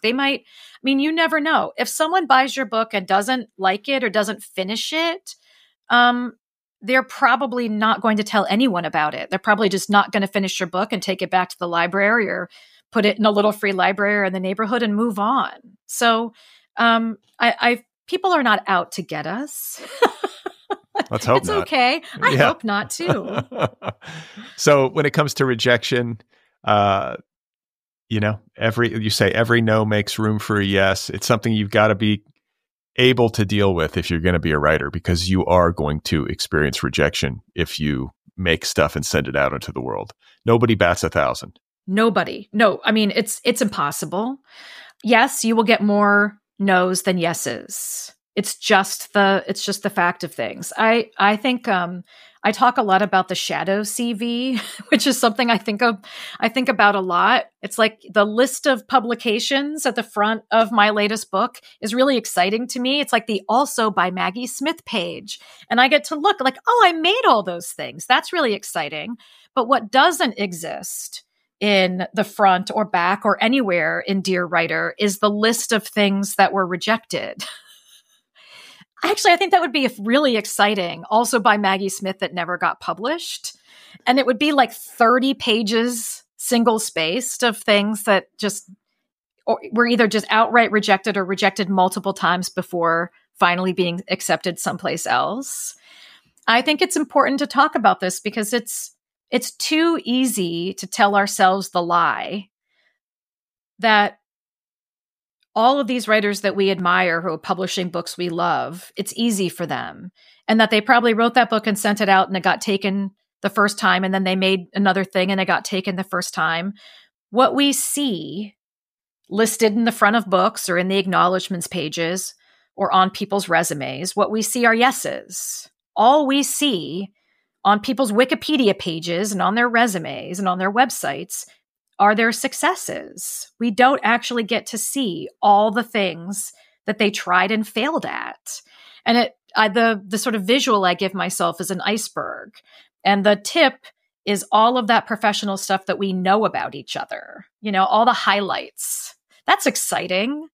You never know. If someone buys your book and doesn't like it or doesn't finish it, they're probably not going to tell anyone about it. They're probably just not going to finish your book and take it back to the library or put it in a little free library in the neighborhood and move on. So people are not out to get us. Let's hope It's not. okay. I hope not too. So when it comes to rejection, you say every no makes room for a yes. It's something you've got to be able to deal with if you're going to be a writer, because you are going to experience rejection if you make stuff and send it out into the world. Nobody bats 1,000. Nobody. No, I mean, it's impossible. Yes, you will get more no's than yeses. It's just the fact of things. I think I talk a lot about the shadow CV, which is something I think about a lot. It's like the list of publications at the front of my latest book is really exciting to me. It's like the also by Maggie Smith page. And I get to look like, oh, I made all those things. That's really exciting. But what doesn't exist in the front or back or anywhere in Dear Writer is the list of things that were rejected. Actually, I think that would be really exciting. Also by Maggie Smith that never got published. And it would be like 30 pages single spaced of things that just were either just outright rejected or rejected multiple times before finally being accepted someplace else. I think it's important to talk about this because it's too easy to tell ourselves the lie that all of these writers that we admire who are publishing books we love, it's easy for them. And that they probably wrote that book and sent it out and it got taken the first time. And then they made another thing and it got taken the first time. What we see listed in the front of books or in the acknowledgments pages or on people's resumes, what we see are yeses. All we see on people's Wikipedia pages and on their resumes and on their websites are their successes. We don't actually get to see all the things that they tried and failed at. And the sort of visual I give myself is an iceberg. And the tip is all of that professional stuff that we know about each other. All the highlights. That's exciting.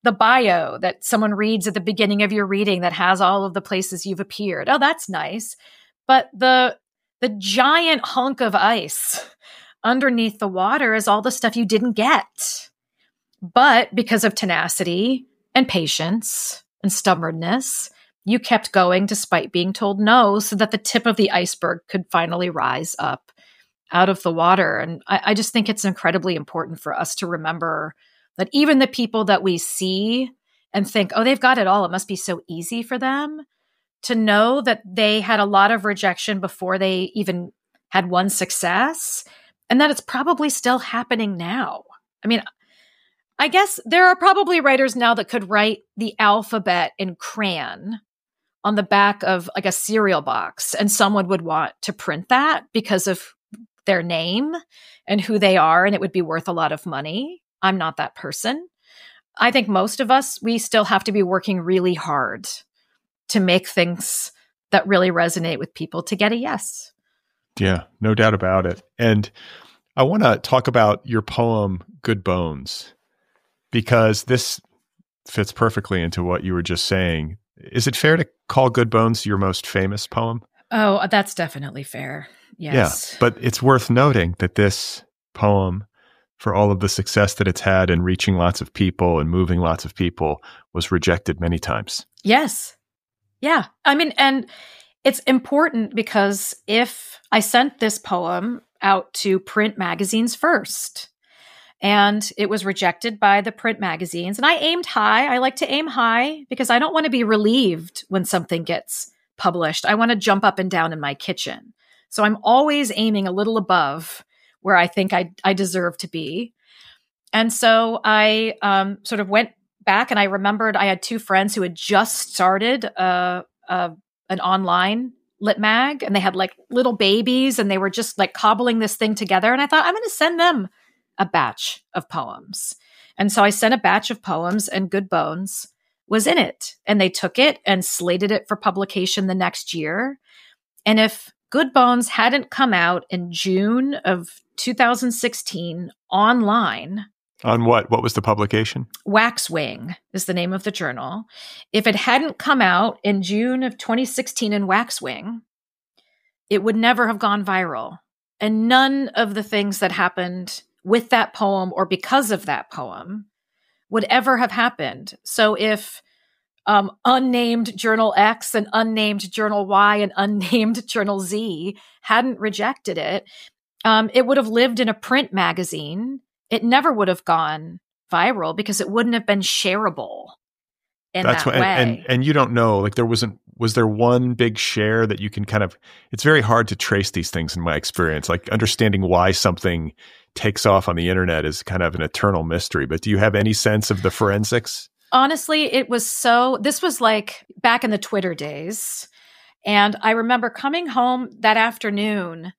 The bio that someone reads at the beginning of your reading that has all of the places you've appeared. Oh, that's nice. But the giant hunk of ice underneath the water is all the stuff you didn't get. But because of tenacity and patience and stubbornness, you kept going despite being told no, so that the tip of the iceberg could finally rise up out of the water. And I just think it's incredibly important for us to remember that even the people that we see and think, oh, they've got it all, it must be so easy for them, to know that they had a lot of rejection before they even had one success. And that it's probably still happening now. I mean, I guess there are probably writers now that could write the alphabet in crayon on the back of like a cereal box, and someone would want to print that because of their name and who they are, and it would be worth a lot of money. I'm not that person. I think most of us, we still have to be working really hard to make things that really resonate with people to get a yes. Yeah, no doubt about it. And I want to talk about your poem, Good Bones, because this fits perfectly into what you were just saying. Is it fair to call Good Bones your most famous poem? Oh, that's definitely fair. Yes. Yeah, but it's worth noting that this poem, for all of the success that it's had in reaching lots of people and moving lots of people, was rejected many times. Yes. Yeah. I mean, and it's important because if I sent this poem out to print magazines first, and it was rejected by the print magazines, and I aimed high. I like to aim high because I don't want to be relieved when something gets published. I want to jump up and down in my kitchen. So I'm always aiming a little above where I think I deserve to be. And so I sort of went back, and I remembered I had two friends who had just started an online lit mag, and they had like little babies, and they were just like cobbling this thing together. And I thought, I'm going to send them a batch of poems. And so I sent a batch of poems, and Good Bones was in it. And they took it and slated it for publication the next year. And if Good Bones hadn't come out in June of 2016 online. On what? What was the publication? Waxwing is the name of the journal. If it hadn't come out in June of 2016 in Waxwing, it would never have gone viral. And none of the things that happened with that poem or because of that poem would ever have happened. So if unnamed journal X and unnamed journal Y and unnamed journal Z hadn't rejected it, it would have lived in a print magazine. It never would have gone viral because it wouldn't have been shareable in that way. And you don't know, like was there one big share that you can kind of, it's very hard to trace these things in my experience, like understanding why something takes off on the internet is kind of an eternal mystery. But do you have any sense of the forensics? Honestly, this was like back in the Twitter days. And I remember coming home that afternoon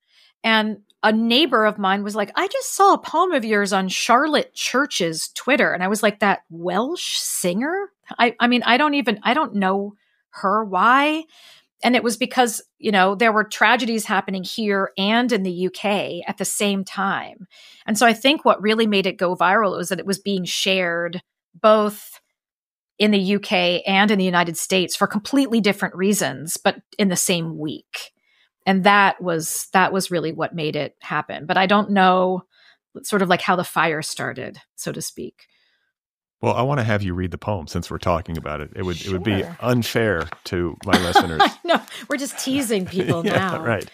and a neighbor of mine was like, I just saw a poem of yours on Charlotte Church's Twitter. And I was like, that Welsh singer? I mean, I don't know her. Why? And it was because, there were tragedies happening here and in the UK at the same time. And so I think what really made it go viral was that it was being shared both in the UK and in the United States for completely different reasons, but in the same week. And that was really what made it happen. But I don't know sort of like how the fire started, so to speak. Well, I want to have you read the poem since we're talking about it. It would be unfair to my listeners. No, we're just teasing people now. Right.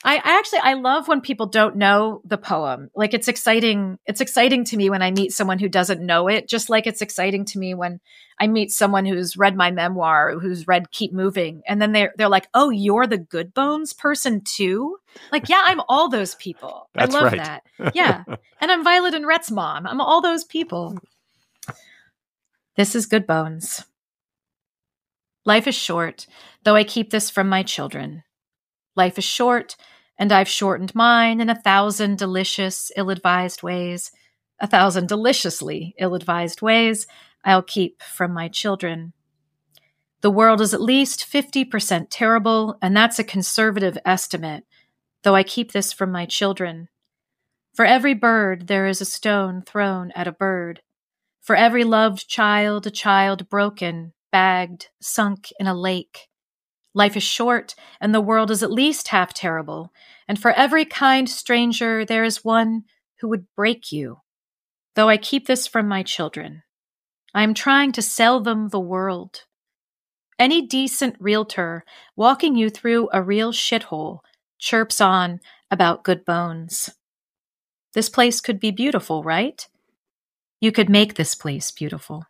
I love when people don't know the poem. Like it's exciting. It's exciting to me when I meet someone who doesn't know it, just like it's exciting to me when I meet someone who's read my memoir, who's read Keep Moving. And then they're like, oh, you're the Good Bones person too? Like, yeah, I'm all those people. That's I love right. that. Yeah. And I'm Violet and Rhett's mom. I'm all those people. This is Good Bones. Life is short, though I keep this from my children. Life is short, and I've shortened mine in 1,000 delicious, ill-advised ways. 1,000 deliciously ill-advised ways I'll keep from my children. The world is at least 50% terrible, and that's a conservative estimate, though I keep this from my children. For every bird, there is a stone thrown at a bird. For every loved child, a child broken, bagged, sunk in a lake. Life is short, and the world is at least half terrible, and for every kind stranger there is one who would break you. Though I keep this from my children, I am trying to sell them the world. Any decent realtor walking you through a real shithole chirps on about Good Bones. This place could be beautiful, right? You could make this place beautiful.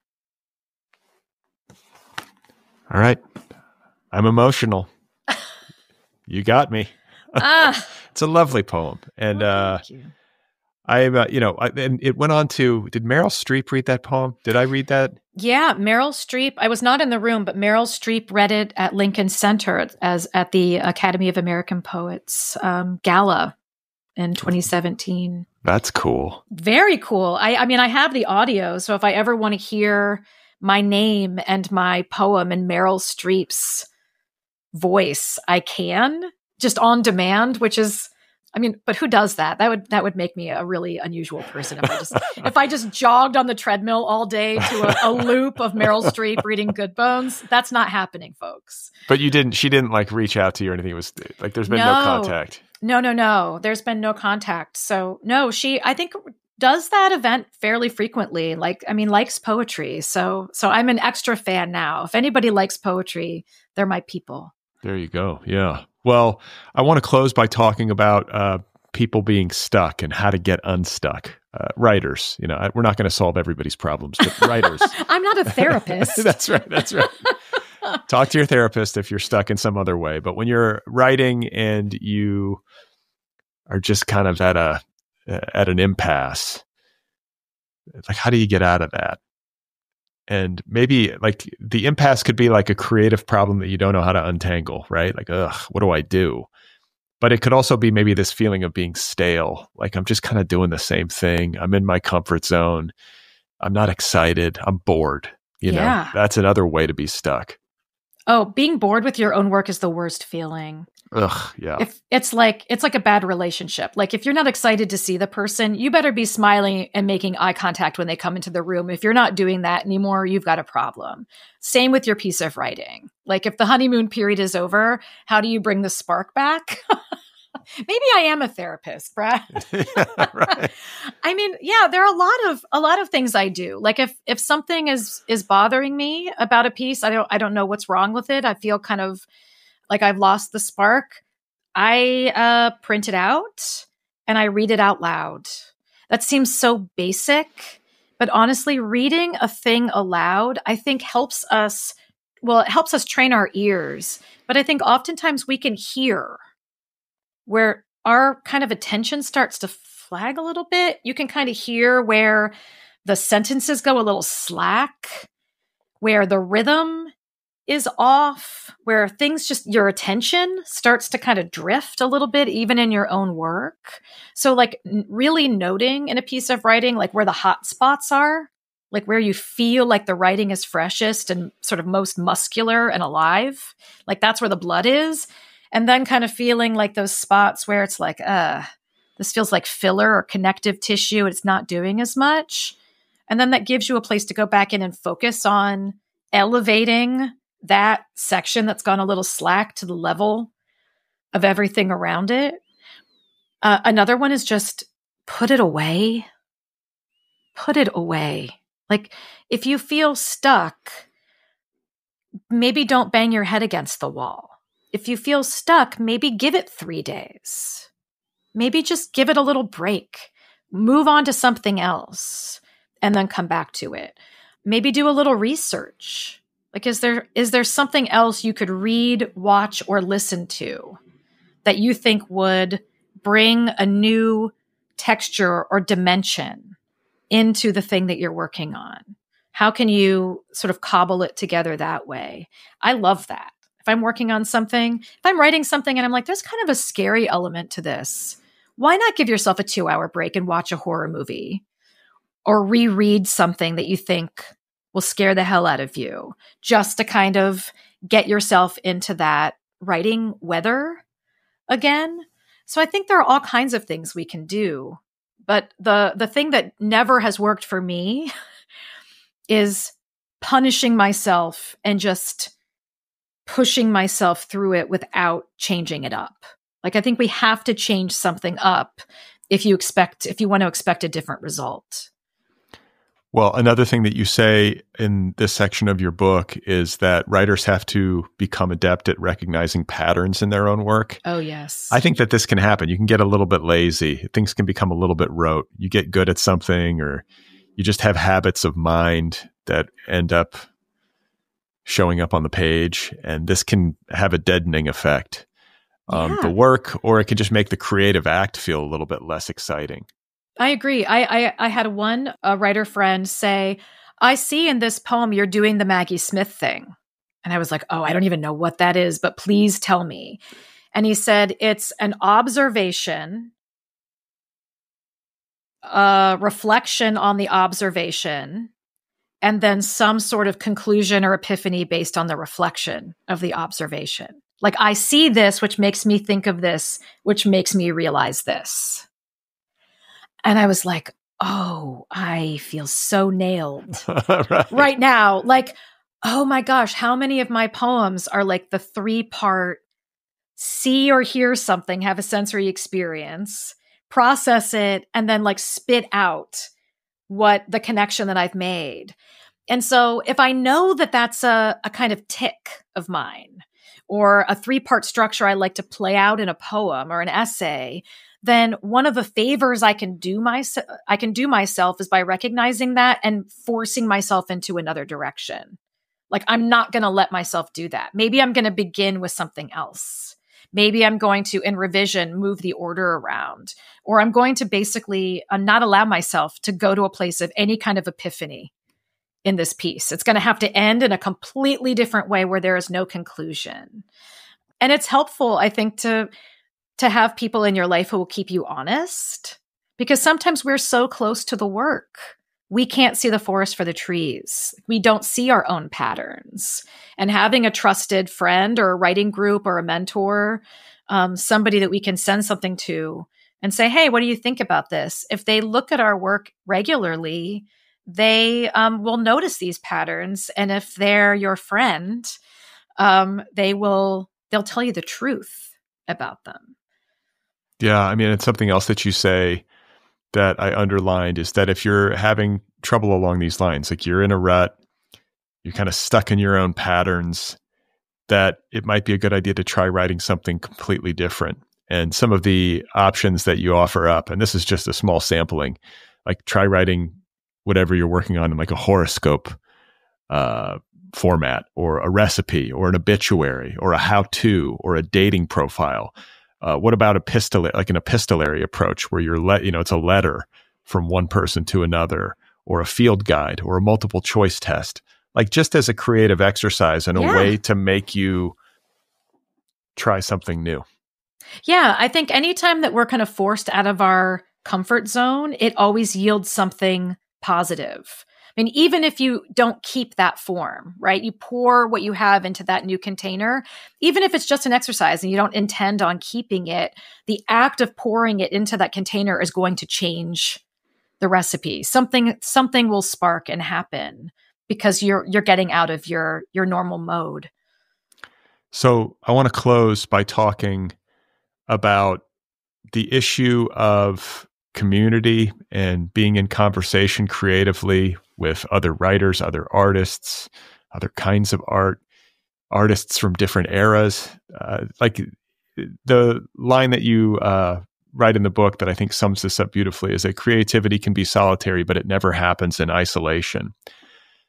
All right. I'm emotional. You got me. It's a lovely poem. And thank you. and it went on to, did Meryl Streep read that poem? Did I read that? Yeah, Meryl Streep. I was not in the room, but Meryl Streep read it at Lincoln Center as at the Academy of American Poets gala in 2017. That's cool. Very cool. I mean, I have the audio, so if I ever want to hear my name and my poem in Meryl Streep's voice, I can, just on demand, which is, I mean, but who does that? That would make me a really unusual person if I just jogged on the treadmill all day to a loop of Meryl Streep reading Good Bones. That's not happening, folks. But she didn't like reach out to you or anything. It was like, there's been no contact. No. There's been no contact. So no, she, I think, does that event fairly frequently. Likes poetry. So I'm an extra fan now. If anybody likes poetry, they're my people. There you go. Yeah. Well, I want to close by talking about people being stuck and how to get unstuck. Writers, we're not going to solve everybody's problems, but writers. I'm not a therapist. That's right. Talk to your therapist if you're stuck in some other way. But when you're writing and you are just kind of at an impasse, it's like, how do you get out of that? And maybe like the impasse could be like a creative problem that you don't know how to untangle, right? Like, what do I do? But it could also be maybe this feeling of being stale. Like I'm just kind of doing the same thing. I'm in my comfort zone. I'm not excited. I'm bored. You know, that's another way to be stuck. Oh, being bored with your own work is the worst feeling. Ugh, yeah. If it's like a bad relationship. Like if you're not excited to see the person, you better be smiling and making eye contact when they come into the room. If you're not doing that anymore, you've got a problem. Same with your piece of writing. Like if the honeymoon period is over, how do you bring the spark back? Maybe I am a therapist, Brad. Yeah, right. I mean, yeah, there are a lot of things I do. Like if something is bothering me about a piece, I don't know what's wrong with it. I feel kind of like I've lost the spark. I print it out and I read it out loud. That seems so basic, but honestly, reading a thing aloud, I think it helps us train our ears. But I think oftentimes we can hear where our kind of attention starts to flag a little bit. You can kind of hear where the sentences go a little slack, where the rhythm is off, where things just, your attention starts to kind of drift a little bit, even in your own work. So like really noting in a piece of writing, like where the hot spots are, like where you feel like the writing is freshest and sort of most muscular and alive, like that's where the blood is. And then kind of feeling like those spots where it's like, this feels like filler or connective tissue. It's not doing as much. And then that gives you a place to go back in and focus on elevating that section that's gone a little slack to the level of everything around it. Another one is just put it away. Put it away. Like if you feel stuck, maybe don't bang your head against the wall. If you feel stuck, maybe give it 3 days. Maybe just give it a little break. Move on to something else and then come back to it. Maybe do a little research. Like, is there something else you could read, watch, or listen to that you think would bring a new texture or dimension into the thing that you're working on? How can you sort of cobble it together that way? I love that. If I'm working on something, if I'm writing something and I'm like, there's kind of a scary element to this, why not give yourself a 2-hour break and watch a horror movie or reread something that you think will scare the hell out of you, just to kind of get yourself into that writing weather again? So I think there are all kinds of things we can do. But the thing that never has worked for me is punishing myself and just pushing myself through it without changing it up. Like, I think we have to change something up if you want to expect a different result. Well, another thing that you say in this section of your book is that writers have to become adept at recognizing patterns in their own work. Oh, yes. I think that this can happen. You can get a little bit lazy. Things can become a little bit rote. You get good at something, or you just have habits of mind that end up showing up on the page. And this can have a deadening effect on the work, or it can just make the creative act feel a little bit less exciting. I agree. I had a writer friend say, I see in this poem you're doing the Maggie Smith thing. And I was like, oh, I don't even know what that is, but please tell me. And he said, it's an observation, a reflection on the observation, and then some sort of conclusion or epiphany based on the reflection of the observation. Like, I see this, which makes me think of this, which makes me realize this. And I was like, oh, I feel so nailed right now. Like, oh my gosh, how many of my poems are like the 3-part see or hear something, have a sensory experience, process it, and then like spit out what the connection that I've made. And so if I know that that's a kind of tick of mine, or a 3-part structure I like to play out in a poem or an essay, then one of the favors I can do myself is by recognizing that and forcing myself into another direction. Like, I'm not going to let myself do that. Maybe I'm going to begin with something else. Maybe I'm going to, in revision, move the order around, or I'm going to basically not allow myself to go to a place of any kind of epiphany in this piece. It's going to have to end in a completely different way where there is no conclusion. And it's helpful, I think, to have people in your life who will keep you honest, because sometimes we're so close to the work. We can't see the forest for the trees. We don't see our own patterns. And having a trusted friend or a writing group or a mentor, somebody that we can send something to and say, hey, what do you think about this? If they look at our work regularly, they will notice these patterns. And if they're your friend, they'll tell you the truth about them. Yeah. I mean, it's something else that you say that I underlined is that if you're having trouble along these lines, like you're in a rut, you're kind of stuck in your own patterns, that it might be a good idea to try writing something completely different. And some of the options that you offer up, and this is just a small sampling, like try writing whatever you're working on in like a horoscope format, or a recipe, or an obituary, or a how-to, or a dating profile. What about like an epistolary approach where it's a letter from one person to another, or a field guide, or a multiple choice test, like just as a creative exercise and a way to make you try something new. Yeah, I think anytime that we're kind of forced out of our comfort zone, it always yields something positive. I mean, even if you don't keep that form, right? You pour what you have into that new container, even if it's just an exercise and you don't intend on keeping it, the act of pouring it into that container is going to change the recipe. Something will spark and happen because you're getting out of your normal mode. So I want to close by talking about the issue of community and being in conversation creatively with other writers, other artists, other kinds of art, artists from different eras. Like the line that you write in the book that I think sums this up beautifully is that creativity can be solitary, but it never happens in isolation.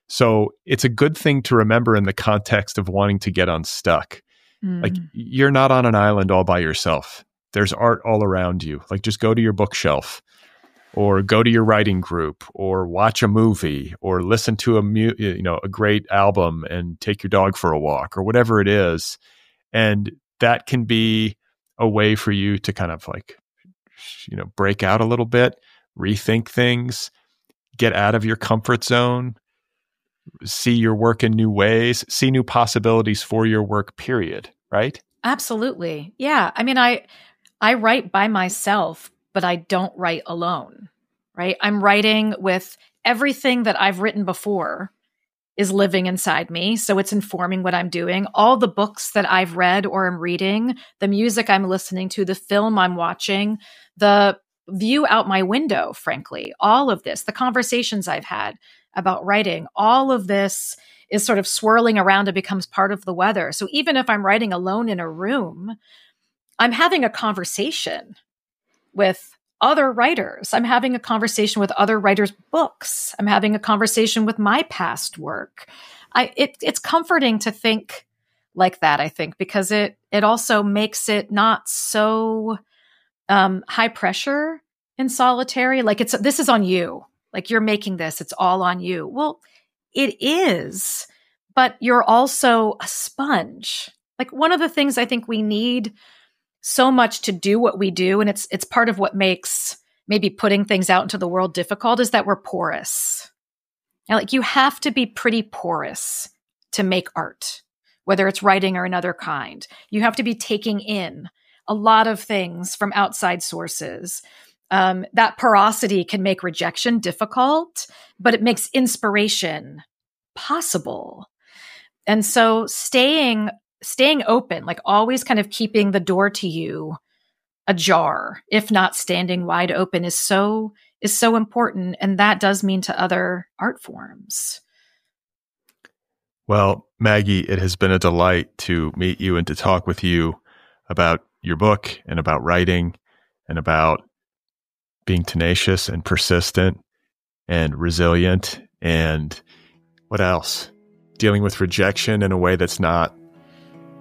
So it's a good thing to remember in the context of wanting to get unstuck. Like you're not on an island all by yourself. There's art all around you. Like just go to your bookshelf, or go to your writing group, or watch a movie, or listen to a great album and take your dog for a walk, or whatever it is. And that can be a way for you to kind of like, break out a little bit, rethink things, get out of your comfort zone, see your work in new ways, see new possibilities for your work, period. Right? Absolutely. Yeah. I mean, I write by myself, but I don't write alone, right? I'm writing with everything that I've written before is living inside me. So it's informing what I'm doing. All the books that I've read or am reading, the music I'm listening to, the film I'm watching, the view out my window, frankly, all of this, the conversations I've had about writing, all of this is sort of swirling around and becomes part of the weather. So even if I'm writing alone in a room, I'm having a conversation with other writers. I'm having a conversation with other writers' books. I'm having a conversation with my past work. It's comforting to think like that, I think, because it also makes it not so high pressure and solitary. Like this is on you. Like you're making this, it's all on you. Well, it is, but you're also a sponge. Like one of the things I think we need so much to do what we do, and it's part of what makes maybe putting things out into the world difficult, is that we're porous. And like you have to be pretty porous to make art, whether it's writing or another kind. You have to be taking in a lot of things from outside sources. That porosity can make rejection difficult, but it makes inspiration possible. And so staying open, like always kind of keeping the door to you ajar, if not standing wide open, is so important. And that does mean to other art forms. Well, Maggie, it has been a delight to meet you and to talk with you about your book and about writing and about being tenacious and persistent and resilient, and what else? Dealing with rejection in a way that's not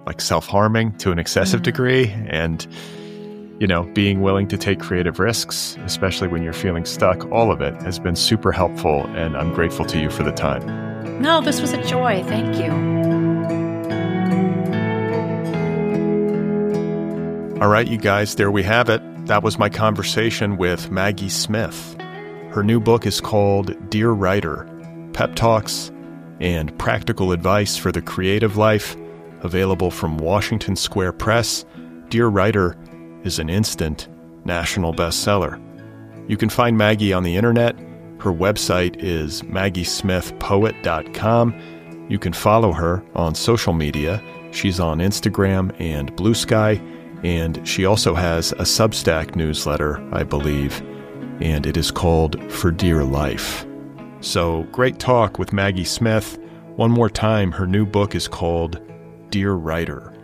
like self-harming to an excessive degree, and being willing to take creative risks, especially when you're feeling stuck. All of it has been super helpful, and I'm grateful to you for the time. No, this was a joy. Thank you. All right, you guys, there we have it. That was my conversation with Maggie Smith. Her new book is called Dear Writer, Pep Talks and Practical Advice for the Creative Life, available from Washington Square Press. Dear Writer is an instant national bestseller. You can find Maggie on the internet. Her website is maggiesmithpoet.com. You can follow her on social media. She's on Instagram and Bluesky. And she also has a Substack newsletter, I believe, and it is called For Dear Life. So great talk with Maggie Smith. One more time, her new book is called Dear Writer.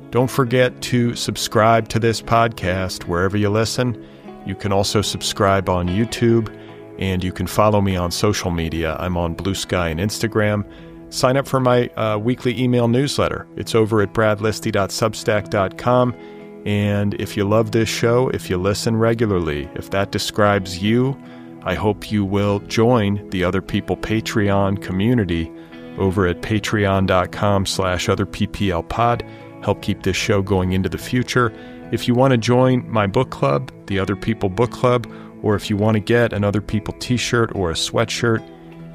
Don't forget to subscribe to this podcast wherever you listen. You can also subscribe on YouTube, and you can follow me on social media. I'm on Bluesky and Instagram. Sign up for my weekly email newsletter. It's over at bradlisti.substack.com. And if you love this show, if you listen regularly, if that describes you, I hope you will join the Otherppl Patreon community over at patreon.com/otherpplpod. Help keep this show going into the future. If you want to join my book club, the Otherppl Book Club, or if you want to get an Otherppl t-shirt or a sweatshirt,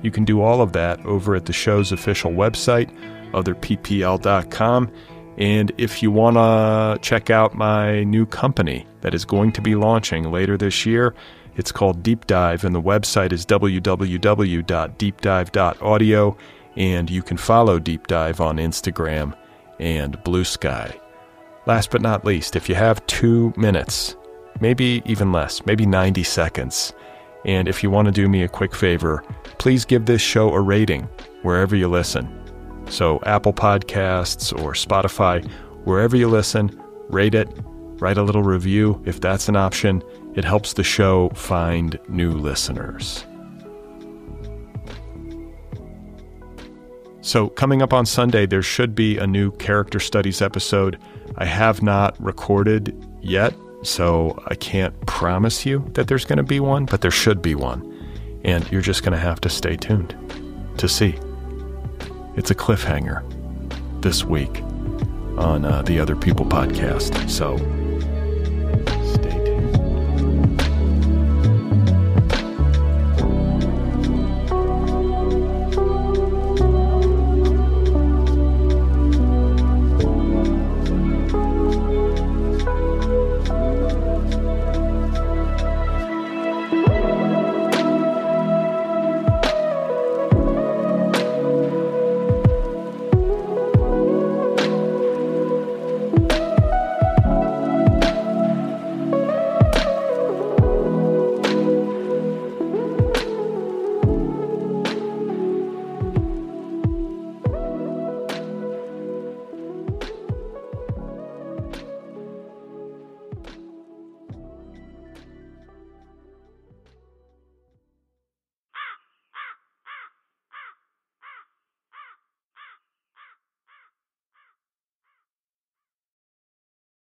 you can do all of that over at the show's official website, otherppl.com. And if you want to check out my new company that is going to be launching later this year, it's called Deep Dive, and the website is www.deepdive.audio, and you can follow Deep Dive on Instagram and Bluesky. Last but not least, if you have 2 minutes, maybe even less, maybe 90 seconds, and if you want to do me a quick favor, please give this show a rating wherever you listen. So Apple Podcasts or Spotify, wherever you listen, rate it, write a little review if that's an option. It helps the show find new listeners. So coming up on Sunday, there should be a new character studies episode. I have not recorded yet, so I can't promise you that there's going to be one, but there should be one. And you're just going to have to stay tuned to see. It's a cliffhanger this week on the Otherppl podcast. So